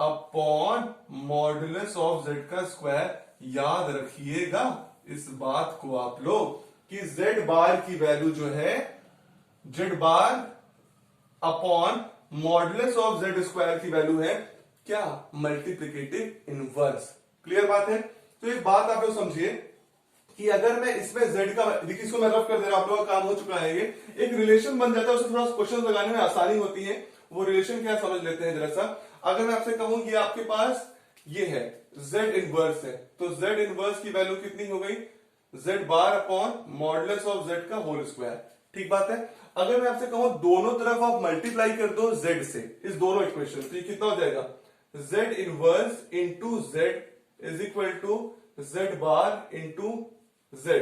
upon modulus of z का स्क्वायर। याद रखिएगा इस बात को आप लोग कि z बार की वैल्यू जो है z bar upon modulus of z square की वैल्यू है क्या, मल्टीप्लिकेटिव इनवर्स। क्लियर बात है। तो एक बात आप लोग समझिए कि अगर मैं इसमें z का, देखिए इसको मैं रफ कर दे रहा हूं, आप लोगों का काम हो चुका है, ये एक रिलेशन बन जाता है, उससे थोड़ा क्वेश्चन लगाने में आसानी होती है। वो रिलेशन क्या समझ लेते हैं जरा सा। अगर मैं आपसे कहूं कि आपके पास ये है z इनवर्स है, तो z इनवर्स की वैल्यू कितनी हो गई, z bar upon modulus of z का होल स्क्वायर। ठीक बात है। अगर मैं आपसे कहूं दोनों तरफ आप मल्टीप्लाई कर दो z से, इस दोनों इक्वेशन, तो ये कितना हो जाएगा, z inverse into z is equal to z bar into z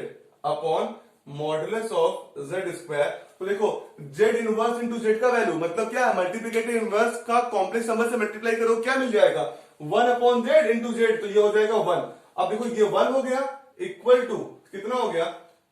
upon modulus of z square. तो देखो z इनवर्स इंटू z का वैल्यू मतलब क्या है, मल्टीप्लिकेटिव इनवर्स का कॉम्प्लेक्स नंबर से मल्टीप्लाई करो, क्या मिल जाएगा, 1/z इंटू z, तो ये हो जाएगा 1। अब देखो ये 1 हो गया इक्वल टू कितना हो गया,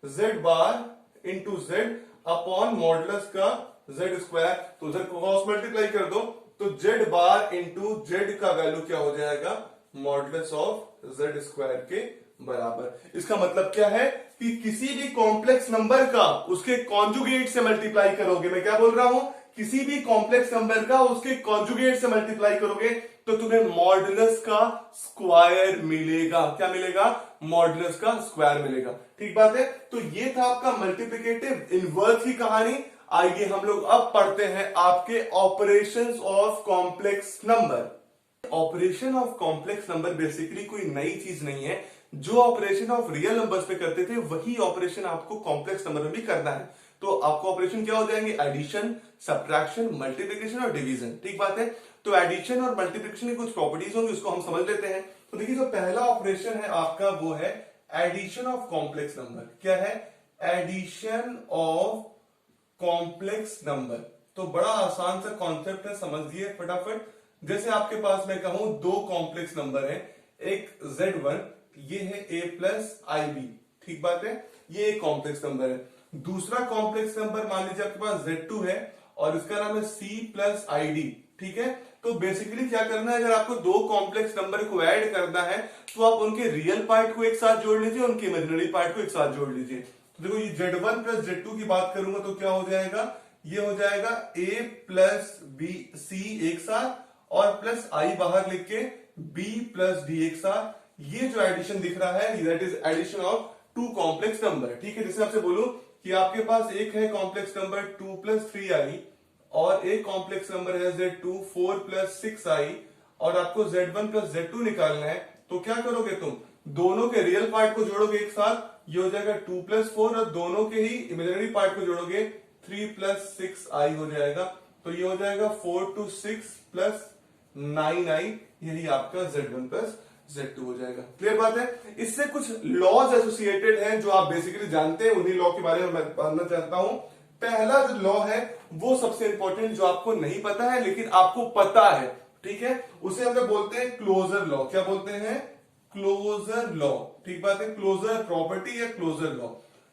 z bar into z upon modulus का z स्क्वायर। तो उधर क्रॉस मल्टीप्लाई कर दो तो z बार इंटू z का वैल्यू क्या हो जाएगा, मॉडुलस ऑफ z स्क्वायर के बराबर। इसका मतलब क्या है कि किसी भी कॉम्प्लेक्स नंबर का उसके कॉन्जुगेट से मल्टीप्लाई करोगे, मैं क्या बोल रहा हूं, किसी भी कॉम्प्लेक्स नंबर का उसके कॉन्जुगेट से मल्टीप्लाई करोगे तो तुम्हें मॉडुलस का स्क्वायर मिलेगा। क्या मिलेगा, मॉडुलस का स्क्वायर मिलेगा। ठीक बात है। तो ये था आपका मल्टीप्लिकेटिव इनवर्स की कहानी। आइए हम लोग अब पढ़ते हैं आपके operations of complex number. Operation of complex number basically कोई नई चीज नहीं है, जो ऑपरेशन ऑफ रियल नंबर्स पे करते थे वही ऑपरेशन आपको कॉम्प्लेक्स नंबर में भी करना है। तो आपको ऑपरेशन क्या हो जाएंगे, एडिशन, सब्ट्रैक्शन, मल्टीप्लिकेशन और डिवीजन। ठीक बात है। तो एडिशन और मल्टीप्लिकेशन की कुछ प्रॉपर्टीज होंगी, उसको हम समझ लेते हैं। तो देखिए जो पहला ऑपरेशन है आपका वो है एडिशन ऑफ कॉम्प्लेक्स नंबर। क्या है, एडिशन ऑफ कॉम्प्लेक्स नंबर। तो बड़ा आसान सा कॉन्सेप्ट है, समझिए फटाफट। जैसे आपके पास मैं कहूं दो कॉम्प्लेक्स नंबर है, एक Z1, ये है a प्लस आई बी। ठीक बात है, ये एक कॉम्प्लेक्स नंबर है। दूसरा कॉम्प्लेक्स नंबर मान लीजिए आपके पास Z2 है और इसका नाम है C प्लस आई डी। ठीक है। तो बेसिकली क्या करना है, अगर आपको दो कॉम्प्लेक्स नंबर को ऐड करना है तो आप उनके रियल पार्ट को एक साथ जोड़ लीजिए, उनके इमेजिनरी पार्ट को एक साथ जोड़ लीजिए। तो देखो ये Z1 प्लस Z2 की बात करूंगा तो क्या हो जाएगा, ये हो जाएगा a प्लस बी सी एक साथ और प्लस आई बाहर लिख के b प्लस डी एक साथ। ये जो एडिशन दिख रहा है that is addition of two complex number. ठीक है। जैसे आपसे बोलूं कि आपके पास एक है कॉम्प्लेक्स नंबर 2 प्लस 3i और एक कॉम्प्लेक्स नंबर है Z2 4 प्लस 6i और आपको Z1 प्लस Z2 निकालना है, तो क्या करोगे तुम, दोनों के रियल पार्ट को जोड़ोगे एक साथ, ये हो जाएगा 2 प्लस 4 और दोनों के ही इमेजिनरी पार्ट को जोड़ोगे 3 प्लस 6i हो जाएगा। तो ये हो जाएगा 4 to 6 प्लस 9i। यही आपका Z1 प्लस Z2 हो जाएगा। क्लियर बात है। इससे कुछ लॉज एसोसिएटेड हैं जो आप बेसिकली जानते हैं, उन्हीं लॉ के बारे में मैं जानना चाहता हूं। पहला जो लॉ है वो सबसे इंपॉर्टेंट, जो आपको नहीं पता है लेकिन आपको पता है, ठीक है, उसे हम लोग बोलते हैं क्लोजर लॉ। क्या बोलते हैं? Closure law. ठीक बात है, क्लोजर प्रॉपर्टी या क्लोजर लॉ।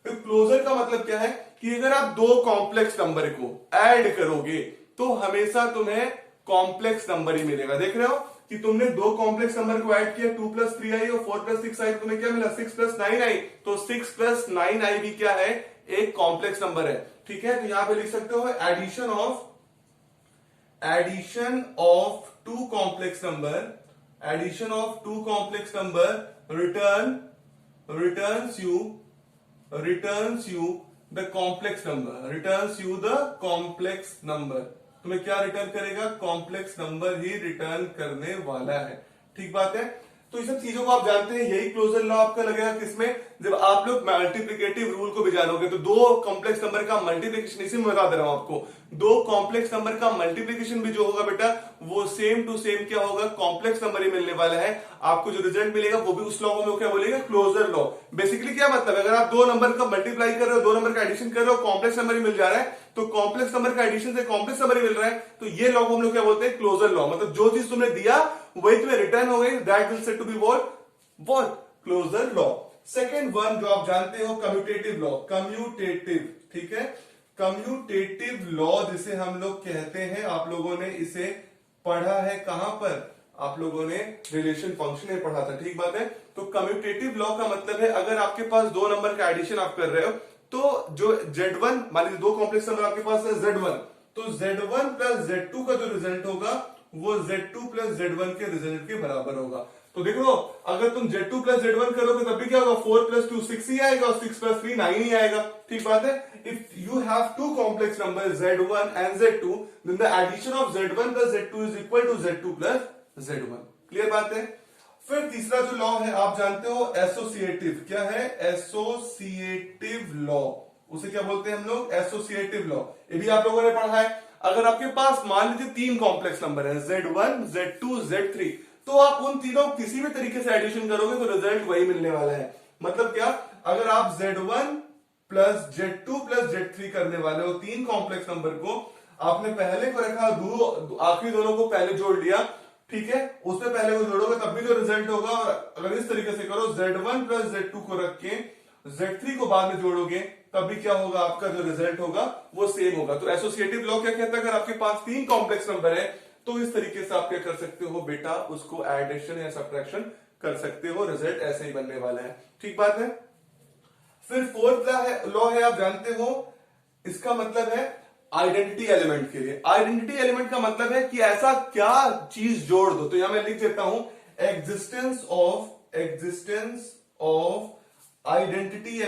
तो क्लोजर का मतलब क्या है कि अगर आप दो कॉम्प्लेक्स नंबर को ऐड करोगे तो हमेशा तुम्हें कॉम्प्लेक्स नंबर ही मिलेगा। देख रहे हो कि तुमने दो कॉम्प्लेक्स नंबर को ऐड किया, 2 + 3 आई और 4 + 6 आई, तुम्हें क्या मिला? 6 + 9 आई। तो 6 + 9 आई भी क्या है? एक कॉम्प्लेक्स नंबर है। ठीक है, तो यहां पे लिख सकते हो addition of two complex number returns you the complex number। तुम्हें क्या रिटर्न करेगा? कॉम्प्लेक्स नंबर ही रिटर्न करने वाला है। ठीक बात है। तो इस सब चीजों को आप जानते हैं। यही क्लोजर लॉ आपका लगेगा किसमें? जब आप लोग मल्टीप्लिकेटिव रूल को भी जानोगे। तो दो कॉम्प्लेक्स नंबर का मल्टीप्लिकेशन, इसी में बता दे रहा हूं आपको, दो कॉम्प्लेक्स नंबर का मल्टीप्लिकेशन भी जो होगा बेटा वो सेम टू सेम क्या होगा? कॉम्प्लेक्स नंबर ही मिलने वाला है। आपको जो रिजल्ट मिलेगा वो भी उस लॉ में क्या बोलेगा? Closure law. बेसिकली क्या मतलब है? अगर आप दो नंबर का मल्टीप्लाई कर रहे हो, दो नंबर का एडिशन कर रहे हो, कॉम्प्लेक्स नंबर ही मिल जा रहा है, तो कॉम्प्लेक्स नंबर का एडिशन से कॉम्प्लेक्स नंबर ही मिल रहा है, तो ये लॉ को हम लोग क्या बोलते हैं? Closure law. मतलब जो चीज तुमने दिया वही तुम्हें रिटर्न हो गई, that will said to be what? Closure law. Second one जो आप जानते हो, कम्यूटेटिव लॉ। ठीक है, कम्यूटेटिव लॉ जिसे हम लोग कहते हैं, आप लोगों ने इसे पढ़ा है कहां पर? आप लोगों ने रिलेशन फंक्शन में पढ़ा था। ठीक बात है। तो कम्यूटेटिव लॉ का मतलब है अगर आपके पास दो नंबर का एडिशन आप कर रहे हो तो जो Z1, मान लीजिए दो कॉम्प्लेक्स नंबर आपके पास है Z1, तो Z1 + Z2 का जो रिजल्ट होगा वो Z2 + Z1 के रिजल्ट के बराबर होगा। तो देखो अगर तुम Z2 + Z1 करोगे तब भी क्या होगा? 4 + 2 6 ही आएगा और 6 + 3 9 ही आएगा। ठीक बात है। If you have two complex number Z1 and Z2 then the addition of Z1 + Z2 is equal to Z2 + Z1। Clear बात है। फिर तीसरा जो लॉ है आप जानते हो, एसोसिएटिव। क्या है? Associative law. उसे क्या बोलते हैं हम लोग? Associative law. ये भी आप लोगों ने पढ़ा है। अगर आपके पास मान लीजिए तीन कॉम्प्लेक्स नंबर है, Z1 Z2 Z3, तो आप उन तीनों किसी भी तरीके से एडिशन करोगे तो रिजल्ट वही मिलने वाला है। मतलब क्या? अगर आप Z1 + Z2 + Z3 करने वाले हो, तीन कॉम्प्लेक्स नंबर को आपने पहले को रखा, आखिरी दोनों को पहले जोड़ लिया, ठीक है, उसमें पहले को जोड़ोगे तब भी जो रिजल्ट होगा। और अगर इस तरीके से करो, Z1 + Z2 को रख के Z3 को बाद में जोड़ोगे तब भी क्या होगा? आपका जो रिजल्ट होगा वो सेम होगा। तो एसोसिएटिव लॉ क्या कहता है? अगर आपके पास तीन कॉम्प्लेक्स नंबर है तो इस तरीके से आप क्या कर सकते हो बेटा? उसको एडिशन या सब्ट्रैक्शन कर सकते हो, रिजल्ट ऐसे ही बनने वाला है। ठीक बात है। फिर फोर्थ लॉ है, आप जानते हो, इसका मतलब है आइडेंटिटी एलिमेंट के लिए। आइडेंटिटी एलिमेंट का मतलब है कि ऐसा क्या चीज जोड़ दो। तो यहां मैं लिख देता हूं एग्जिस्टेंस ऑफ आइडेंटिटी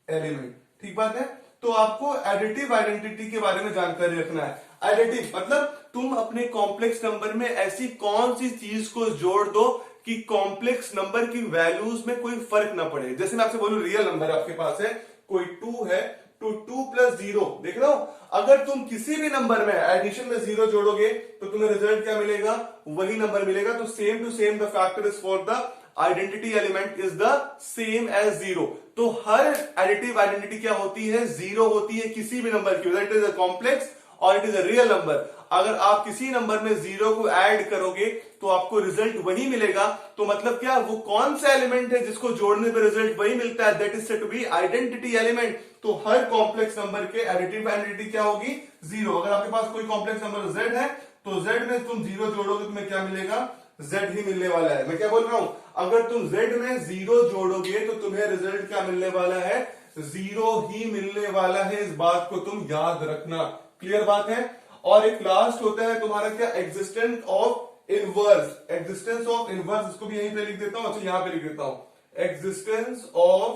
एलिमेंट। ठीक बात है। तो आपको एडिटिव आइडेंटिटी के बारे में जानकारी रखना है। एडिटिव मतलब तुम अपने कॉम्प्लेक्स नंबर में ऐसी कौन सी चीज को जोड़ दो कि कॉम्प्लेक्स नंबर की वैल्यूज में कोई फर्क ना पड़े। जैसे मैं आपसे बोलूं रियल नंबर आपके पास है, कोई 2 है, तो 2 + 0, देख रहे हो, अगर तुम किसी भी नंबर में एडिशन में 0 जोड़ोगे तो तुम्हें रिजल्ट क्या मिलेगा? वही नंबर मिलेगा। तो same to same the factor is for the identity element is the same as 0। तो हर एडिटिव आइडेंटिटी क्या होती है? 0 होती है किसी भी नंबर की, इट इज अ कॉम्प्लेक्स और it is a real number. अगर आप किसी नंबर में 0 को ऐड करोगे तो आपको रिजल्ट वही मिलेगा। तो मतलब क्या? वो कौन सा एलिमेंट है जिसको जोड़ने पर रिजल्ट वही मिलता है, that is said to be identity element. तो हर कॉम्प्लेक्स नंबर के एडिटिव आइडेंटिटी क्या होगी? 0। अगर आपके पास कोई कॉम्प्लेक्स नंबर Z है तो Z में तुम 0 जोड़ोगे तो तुम्हें क्या मिलेगा? Z ही मिलने वाला है। मैं क्या बोल रहा हूं? अगर तुम Z में 0 जोड़ोगे तो तुम्हें रिजल्ट क्या मिलने वाला है? 0 ही मिलने वाला है। इस बात को तुम याद रखना। क्लियर बात है। और एक लास्ट होता है तुम्हारा क्या? Existence of inverse. इसको भी यहीं पे लिख देता हूं। अच्छा यहां पे लिख देता हूं एग्जिस्टेंस ऑफ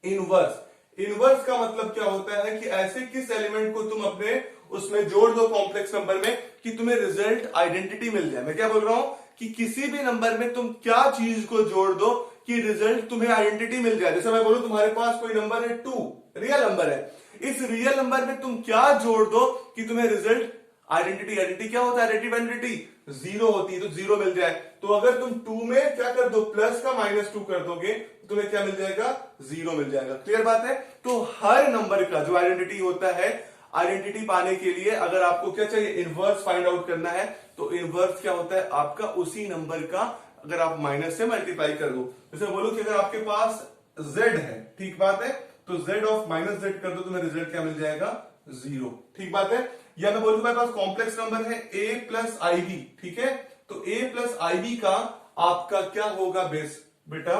इनवर्स का मतलब क्या होता है कि ऐसे किस एलिमेंट को तुम अपने उसमें जोड़ दो कॉम्प्लेक्स नंबर में कि तुम्हें रिजल्ट आइडेंटिटी मिल जाए। मैं क्या बोल रहा हूं कि किसी भी नंबर में तुम क्या चीज को जोड़ दो कि रिजल्ट तुम्हें आइडेंटिटी मिल जाए। जैसे मैं बोलूं तुम्हारे पास कोई नंबर है 2, रियल नंबर है, इस रियल नंबर में तुम क्या जोड़ दो कि तुम्हें रिजल्ट आइडेंटिटी क्या होता है? एडिटिव आइडेंटिटी जीरो होती है, तो जीरो मिल जाए। तो अगर तुम 2 में क्या कर दो, प्लस का -2 कर दोगे, तो तुम्हें क्या मिल जाएगा? जीरो मिल जाएगा। क्लियर बात है? तो हर नंबर का जो आइडेंटिटी होता है, आइडेंटिटी पाने के लिए अगर आपको क्या चाहिए, इनवर्स फाइंड आउट करना है, तो इनवर्स क्या होता है आपका? उसी नंबर का अगर आप माइनस से मल्टीप्लाई कर दो। जैसे बोलो कि अगर आपके पास z है, ठीक बात है, तो z ऑफ -z कर दो, तुम्हें रिजल्ट क्या मिल जाएगा? जीरो। ठीक बात है? या मैं बोलूं मेरे पास कॉम्प्लेक्स नंबर है a प्लस IB, ठीक है, तो a प्लस IB का आपका क्या होगा बेटा?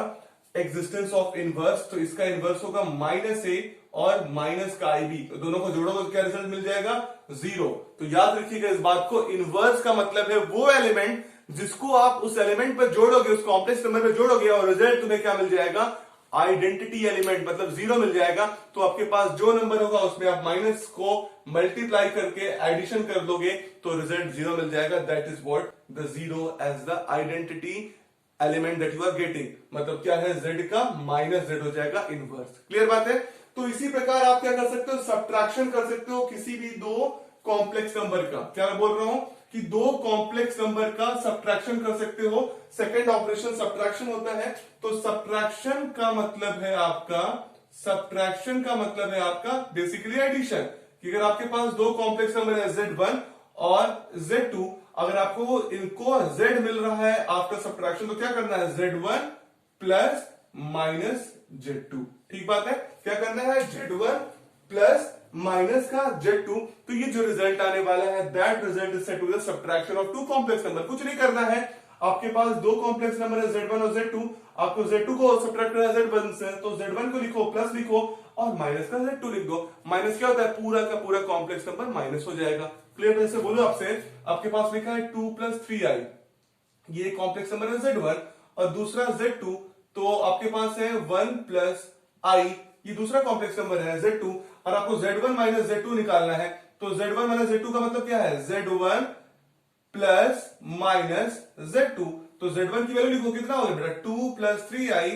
एग्जिस्टेंस ऑफ इनवर्स, तो इसका इनवर्स होगा -a और माइनस का IB, तो दोनों को जोड़ोगे तो क्या रिजल्ट मिल जाएगा? जीरो। तो याद रखिएगा इस बात को, इनवर्स का मतलब है वो एलिमेंट जिसको आप उस एलिमेंट पर जोड़ोगे, उस कॉम्प्लेक्स नंबर पर जोड़ोगे, और रिजल्ट तुम्हें क्या मिल जाएगा? आइडेंटिटी एलिमेंट, मतलब जीरो मिल जाएगा। तो आपके पास जो नंबर होगा उसमें आप माइनस को मल्टीप्लाई करके एडिशन कर दोगे, तो रिजल्ट जीरो मिल जाएगा। That is what the zero as the identity element that you are getting. मतलब क्या है? z का -z हो जाएगा इनवर्स। क्लियर बात है? तो इसी प्रकार आप क्या कर सकते हो? सब्ट्रैक्शन कर सकते हो किसी भी दो कॉम्प्लेक्स नंबर का। क्या मैं बोल रहा हूं कि दो कॉम्प्लेक्स नंबर का सब्ट्रैक्शन कर सकते हो। सेकंड ऑपरेशन सब्ट्रैक्शन होता है। तो सब्ट्रैक्शन का मतलब है आपका, सब्ट्रैक्शन का मतलब है आपका बेसिकली एडिशन। कि अगर आपके पास दो कॉम्प्लेक्स नंबर है z1 और z2, अगर आपको इनको z मिल रहा है आफ्टर सब्ट्रैक्शन, तो क्या करना है? z1 plus minus z2। ठीक बात है? क्या करना है? z1 प्लस माइनस का z2। तो ये जो रिजल्ट आने वाला है, that result is set to the subtraction of two complex number. कुछ नहीं करना है, आपके पास दो कॉम्प्लेक्स नंबर है z1 और z2, आपको z2 को सब्ट्रैक्ट करना है z1 से, तो z1 को लिखो, प्लस लिखो और माइनस का z2 लिख दो। माइनस क्या होता है? पूरा का पूरा कॉम्प्लेक्स नंबर माइनस हो जाएगा। क्लियर? जैसे बोलो आपसे, आपके पास लिखा है 2 प्लस 3i, ये कॉम्प्लेक्स नंबर है z1, और दूसरा z2, तो आपके पास है 1 प्लस i, ये दूसरा कॉम्प्लेक्स नंबर है z2, और आपको z1 माइनस z2 निकालना है। तो z1 माइनस z2 का मतलब क्या है? z1 plus minus z2। तो z1 की वैल्यू लिखो, कितना होगा बेटा? 2 प्लस 3i,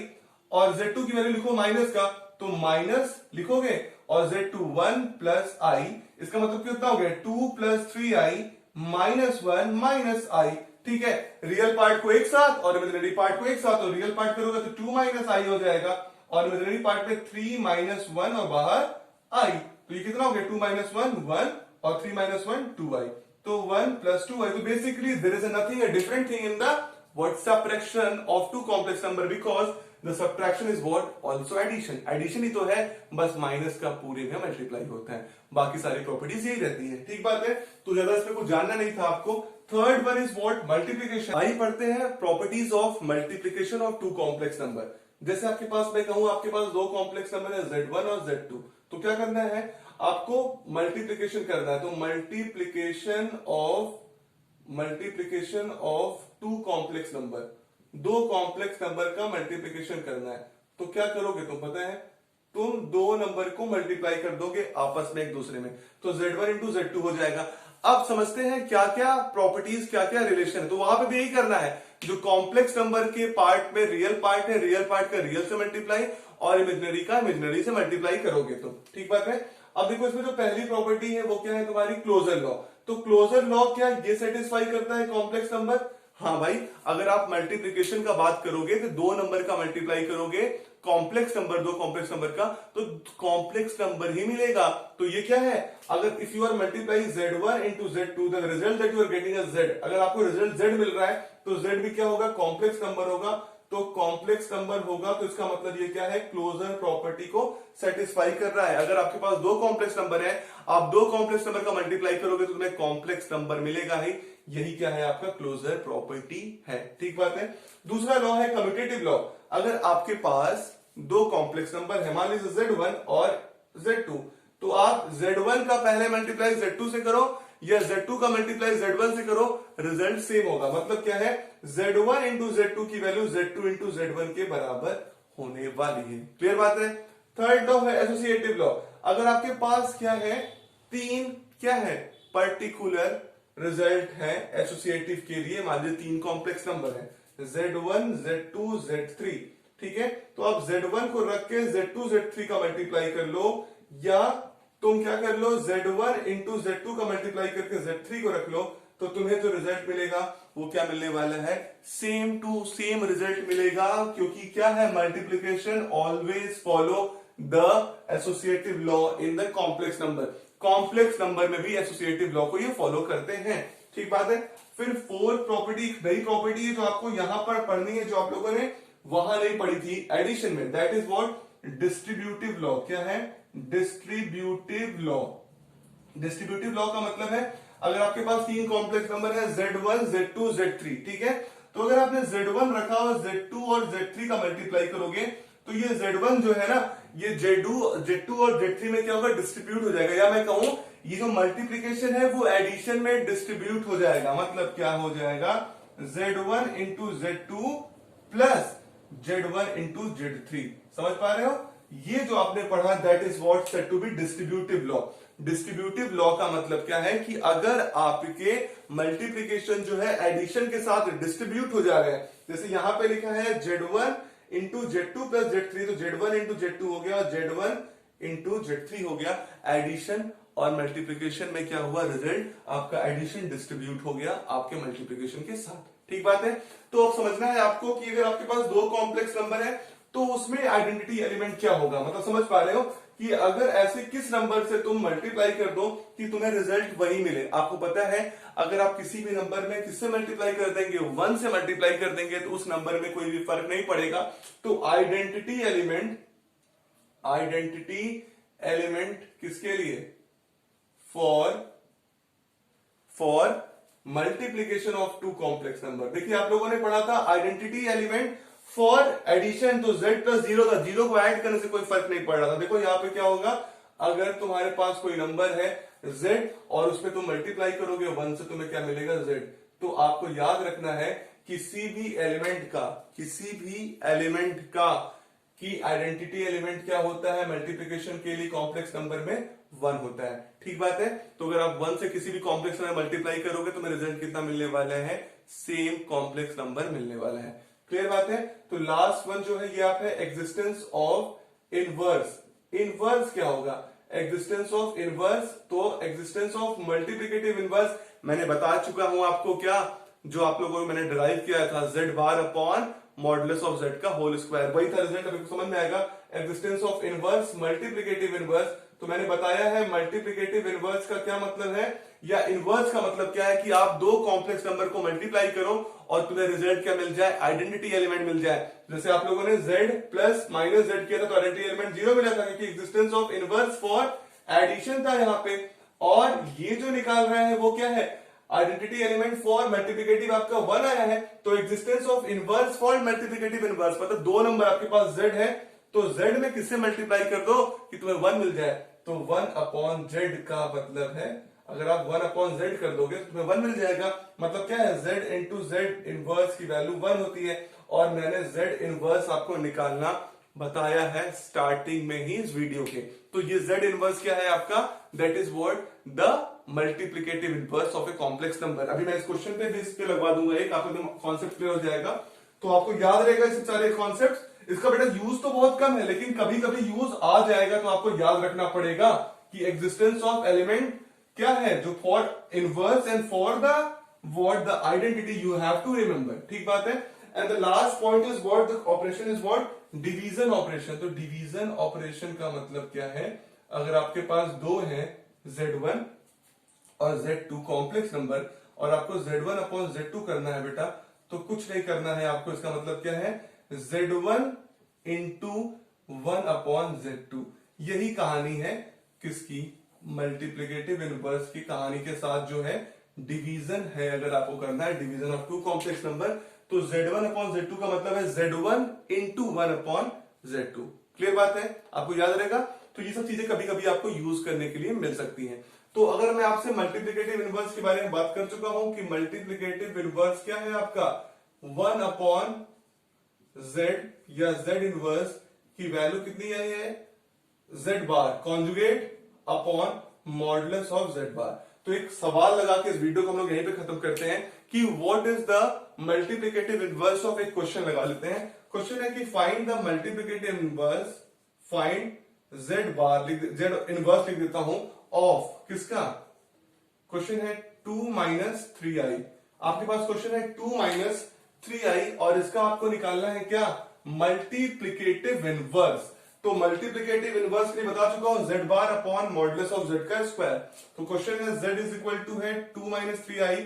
और z2 की वैल्यू लिखो माइनस का, तो माइनस लिखोगे, और z2 1 प्लस i, इसका मतलब कितना हो गया? 2 plus 3i minus 1 minus i। ठीक है? रियल पार्ट को एक साथ और इमेजिनरी पार्ट को एक साथ, तो रियल पार्ट करोगे तो 2 माइनस i हो जाएगा, और इमेजिनरी पार्ट में 3 माइनस 1 और बाहर i, तो ये कितना हो गया? 2 माइनस 1 1 और 3 माइनस 1 2i, तो 1 प्लस 2i। तो basically there is nothing, a different thing in the what subtraction of two complex number, because the subtraction is what? Also addition। addition ही तो है, बस माइनस का पूरे में मल्टीप्लाई होता है, बाकी सारी प्रॉपर्टीज यही रहती है। ठीक बात है? तो ज्यादा इसमें कुछ जानना नहीं था आपको। Third one is what? Multiplication. आइए पढ़ते हैं properties of multiplication of two complex number. जैसे आपके पास, मैं कहूं आपके पास दो कॉम्प्लेक्स नंबर है z1 और z2, तो क्या करना है आपको? मल्टीप्लीकेशन करना है। तो multiplication of two complex number, दो कॉम्प्लेक्स नंबर का मल्टीप्लीकेशन करना है। तो क्या करोगे तुम पता है? तुम दो नंबर को मल्टीप्लाई कर दोगे आपस में एक दूसरे में, तो z1 इंटू z2 हो जाएगा। अब समझते हैं क्या क्या प्रॉपर्टीज, क्या क्या रिलेशन है। तो वहां पे भी यही करना है, जो कॉम्प्लेक्स नंबर के पार्ट में रियल पार्ट है, रियल पार्ट का रियल से मल्टीप्लाई, और इमेजिनरी का इमेजिनरी से मल्टीप्लाई करोगे तुम। ठीक बात है? अब देखो इसमें जो पहली प्रॉपर्टी है वो क्या है? तुम्हारी क्लोजर लॉ। तो क्लोजर लॉ क्या ये सेटिस्फाई करता है कॉम्प्लेक्स नंबर? हाँ भाई, अगर आप मल्टीप्लीकेशन का बात करोगे तो दो नंबर का मल्टीप्लाई करोगे, कॉम्प्लेक्स नंबर, दो कॉम्प्लेक्स नंबर का, तो कॉम्प्लेक्स नंबर ही मिलेगा। तो ये क्या है? अगर if you are multiply z1 into z2, the result that you are getting is z। अगर आपको रिजल्ट z मिल रहा है तो z भी क्या होगा? कॉम्प्लेक्स नंबर होगा। तो कॉम्प्लेक्स नंबर होगा तो इसका मतलब ये क्या है? क्लोजर प्रॉपर्टी को सेटिस्फाई कर रहा है। अगर आपके पास दो कॉम्प्लेक्स नंबर है, आप दो कॉम्प्लेक्स नंबर का मल्टीप्लाई करोगे तो तुम्हें कॉम्प्लेक्स नंबर मिलेगा ही। यही क्या है? आपका क्लोजर प्रॉपर्टी है। ठीक बात है? दूसरा लॉ है कम्यूटेटिव लॉ। अगर आपके पास दो कॉम्प्लेक्स नंबर है, मान लीजिए z1 और z2, तो आप z1 का पहले मल्टीप्लाई z2 से करो या z2 का मल्टीप्लाई z1 से करो, रिजल्ट सेम होगा। मतलब क्या है? z1 इंटू z2 की वैल्यू z2 इंटू z1 के बराबर होने वाली है। क्लियर बात है? थर्ड लॉ है एसोसिएटिव लॉ। अगर आपके पास क्या है? तीन क्या है? पर्टिकुलर रिजल्ट है एसोसिएटिव के लिए। मान लीजिए तीन कॉम्प्लेक्स नंबर है z1 z2 z3, ठीक है? तो आप z1 को रख के z2 z3 का मल्टीप्लाई कर लो, या तुम क्या कर लो, Z1 इंटू Z2 का मल्टीप्लाई करके Z3 को रख लो, तो तुम्हें जो रिजल्ट मिलेगा वो क्या मिलने वाला है, सेम टू सेम रिजल्ट मिलेगा, क्योंकि क्या है, multiplication always follow the associative law in the complex number. Complex number में भी एसोसिएटिव लॉ को ये फॉलो करते हैं, ठीक बात है। फिर फोर्थ प्रॉपर्टी, नई प्रॉपर्टी है जो आपको यहां पर पढ़नी है, जो आप लोगों ने वहां नहीं पढ़ी थी एडिशन में, that is what, distributive law. क्या है, डिस्ट्रीब्यूटिव लॉ। डिस्ट्रीब्यूटिव लॉ का मतलब है, अगर आपके पास तीन कॉम्प्लेक्स नंबर है Z1, Z2, Z3, ठीक है, तो अगर आपने Z1 रखा और Z2 और Z3 का मल्टीप्लाई करोगे, तो ये Z1 जो है ना, ये Z2 और Z3 में क्या होगा, डिस्ट्रीब्यूट हो जाएगा, या मैं कहूं ये जो मल्टीप्लीकेशन है वो एडिशन में डिस्ट्रीब्यूट हो जाएगा। मतलब क्या हो जाएगा, Z1 into Z2 plus Z1 into Z3। समझ पा रहे हो, ये जो आपने पढ़ा that is what said to be distributive law. Distributive law का मतलब क्या है कि अगर आपके मल्टीप्लीकेशन जो है एडिशन के साथ डिस्ट्रीब्यूट हो जा रहे हैं, जैसे यहां पे लिखा है Z1 into Z2 plus Z3, तो Z1 इंटू Z2 हो गया और Z1 इंटू Z3 हो गया। एडिशन और मल्टीप्लीकेशन में क्या हुआ, रिजल्ट आपका एडिशन डिस्ट्रीब्यूट हो गया आपके मल्टीप्लीकेशन के साथ, ठीक बात है। तो अब समझना है आपको कि अगर आपके पास दो कॉम्प्लेक्स नंबर है तो उसमें आइडेंटिटी एलिमेंट क्या होगा। मतलब समझ पा रहे हो कि अगर ऐसे किस नंबर से तुम मल्टीप्लाई कर दो कि तुम्हें रिजल्ट वही मिले। आपको पता है अगर आप किसी भी नंबर में किससे मल्टीप्लाई कर देंगे, 1 से मल्टीप्लाई कर देंगे, तो उस नंबर में कोई भी फर्क नहीं पड़ेगा। तो आइडेंटिटी एलिमेंट किसके लिए, for multiplication of two complex number. देखिए आप लोगों ने पढ़ा था आइडेंटिटी एलिमेंट फॉर एडिशन, तो z प्लस 0 था, 0 को ऐड करने से कोई फर्क नहीं पड़ रहा था। देखो यहाँ पे क्या होगा, अगर तुम्हारे पास कोई नंबर है z और उसमें तुम मल्टीप्लाई करोगे 1 से, तुम्हें क्या मिलेगा, z। तो आपको याद रखना है किसी भी एलिमेंट का कि आइडेंटिटी एलिमेंट क्या होता है, मल्टीप्लीकेशन के लिए कॉम्प्लेक्स नंबर में 1 होता है, ठीक बात है। तो अगर आप 1 से किसी भी कॉम्प्लेक्स नंबर मल्टीप्लाई करोगे तो मेरा रिजल्ट कितना मिलने वाला है, सेम कॉम्प्लेक्स नंबर मिलने वाला है। क्लियर बात है। तो लास्ट वन जो है ये आप है एग्जिस्टेंस ऑफ इनवर्स। इनवर्स क्या होगा, एग्जिस्टेंस ऑफ इनवर्स, तो एग्जिस्टेंस ऑफ मल्टीप्लिकेटिव इनवर्स मैंने बता चुका हूं आपको, क्या जो आप लोगों को मैंने डिराइव किया था, z bar upon modulus of z का होल स्क्वायर, वही था रिजल्ट। अभी समझ में आएगा, existence of inverse multiplicative inverse. तो मैंने बताया है मल्टीप्लिकेटिव इनवर्स का क्या मतलब है, या इनवर्स का मतलब क्या है कि आप दो कॉम्प्लेक्स नंबर को मल्टीप्लाई करो और तुम्हें रिजल्ट क्या मिल जाए, आइडेंटिटी एलिमेंट मिल जाए। जैसे आप लोगों ने z प्लस माइनस z किया था तो आइडेंटिटी एलिमेंट 0 मिला था, क्योंकि existence of inverse for addition था यहाँ पे। और ये जो निकाल रहे हैं वो क्या है, आइडेंटिटी एलिमेंट फॉर मल्टीप्लिकेटिव आपका 1 आया है, तो existence of inverse for multiplicative inverse, मतलब दो नंबर आपके पास z है, तो z में किससे मल्टीप्लाई कर दो कि तुम्हें 1 मिल जाए। तो 1 अपॉन z का मतलब है, अगर आप 1 अपॉन z कर दोगे तो तुम्हें 1 मिल जाएगा। मतलब क्या है, z इंटू z इनवर्स की वैल्यू 1 होती है, और मैंने z इनवर्स आपको निकालना बताया है स्टार्टिंग में ही इस वीडियो के। तो ये z इनवर्स क्या है आपका, that is what, the multiplicative inverse of a complex number. अभी मैं इस क्वेश्चन पे भी इस पे लगवा दूंगा एक, आपको कॉन्सेप्ट क्लियर हो जाएगा, तो आपको याद रहेगा इस सारे कॉन्सेप्ट। इसका बेटा यूज तो बहुत कम है, लेकिन कभी कभी यूज आ जाएगा, तो आपको याद रखना पड़ेगा कि एग्जिस्टेंस ऑफ एलिमेंट क्या है, जो for inverse and for the what the identity you have to remember, ठीक बात है। And the last point is what, the operation is what, division operation. तो डिवीजन ऑपरेशन का मतलब क्या है, अगर आपके पास दो हैं Z1 और Z2 कॉम्प्लेक्स नंबर, और आपको Z1 अपॉन Z2 करना है बेटा, तो कुछ नहीं करना है आपको, इसका मतलब क्या है, Z1 इंटू 1 अपॉन Z2। यही कहानी है किसकी, मल्टीप्लिकेटिव इनवर्स की कहानी के साथ जो है डिवीजन है। अगर आपको करना है division of two complex number, तो Z1 अपॉन Z2 का मतलब है Z1 into 1 upon Z2। Clear बात है, आपको याद रहेगा। तो ये सब चीजें कभी कभी आपको यूज करने के लिए मिल सकती हैं। तो अगर मैं आपसे मल्टीप्लिकेटिव इनवर्स के बारे में बात कर चुका हूं कि मल्टीप्लिकेटिव इनवर्स क्या है आपका, 1 अपॉन Z या Z इनवर्स की वैल्यू कितनी आई है, Z bar conjugate upon modulus of Z बार। तो एक सवाल लगा के इस वीडियो को हम लोग यहीं पे खत्म करते हैं कि what is the multiplicative inverse of, एक क्वेश्चन लगा लेते हैं। क्वेश्चन है कि find the multiplicative inverse, find Z bar Z inverse लिख देता हूं ऑफ किसका, क्वेश्चन है 2 माइनस 3i। आपके पास क्वेश्चन है 2 माइनस 3i और इसका आपको निकालना है क्या, मल्टीप्लीकेटिव इनवर्स। तो मल्टीप्लीकेटिव इनवर्स के लिए बता चुका हूं Z bar upon modulus of Z का स्क्वायर। तो क्वेश्चन है जेड इज इक्वल टू है 2 माइनस 3i,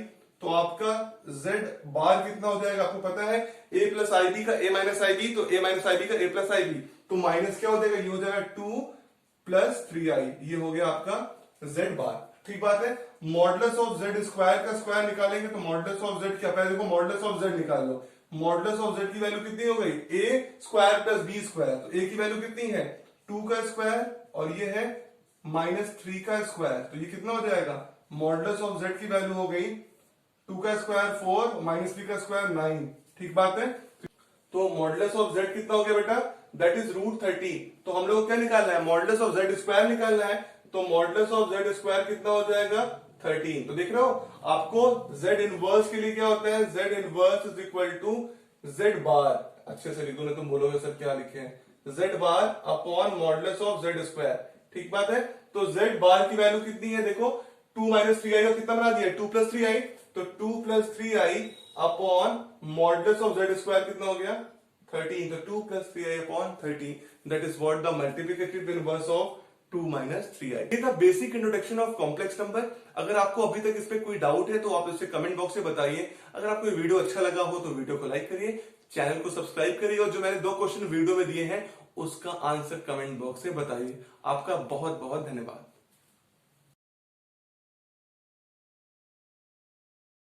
तो आपका जेड बार कितना हो जाएगा, आपको पता है a प्लस आई बी का a माइनस आई बी, तो a माइनस आई बी का a प्लस आई बी, तो माइनस क्या हो जाएगा, ये हो जाएगा 2 प्लस 3i, ये हो गया आपका जेड बार। ठीक बात है। मॉडुलस ऑफ जेड स्क्वायर का स्क्वायर निकालेंगे तो मॉडुलस ऑफ जेड क्या, पहले देखो मॉडुलस ऑफ जेड निकाल लो। मॉडुलस ऑफ जेड की वैल्यू कितनी हो गई, a square plus B square, तो a की वैल्यू कितनी है 2 का स्क्वायर और ये है -3 का स्क्वायर, तो ये कितना हो जाएगा, मॉडुलस ऑफ जेड की वैल्यू हो गई 2 का स्क्वायर 4 -3 का स्क्वायर 9। ठीक बात है। तो मॉडुलस ऑफ जेड कितना हो गया बेटा, दैट इज √30। तो हम लोग को क्या निकालना है, मॉडुलस ऑफ जेड स्क्वायर निकालना है। तो मॉडुलस ऑफ जेड स्क्वायर कितना हो जाएगा 13। तो देख रहे हो आपको जेड इनवर्स के लिए क्या होता है, Z inverse is equal to Z bar, अच्छे से लिखो ना तुम बोलोगे सर क्या लिखे हैं, Z bar upon modulus of Z square. ठीक बात है। तो जेड बार की वैल्यू कितनी है, देखो 2 माइनस 3i का कितना बना दिया 2 प्लस 3i, तो 2 plus 3i upon modulus of Z square कितना हो गया 13, तो 2 plus 3i upon 13, that is what the multiplicative inverse of 2 minus 3i। ये था basic introduction of complex number. अगर आपको अभी तक इस पे कोई डाउट है तो आप इसे कमेंट बॉक्स में बताइए। अगर आपको ये वीडियो अच्छा लगा हो तो वीडियो को लाइक करिए, चैनल को सब्सक्राइब करिए और जो मैंने 2 क्वेश्चन वीडियो में दिए हैं उसका आंसर कमेंट बॉक्स में बताइए। आपका बहुत बहुत धन्यवाद।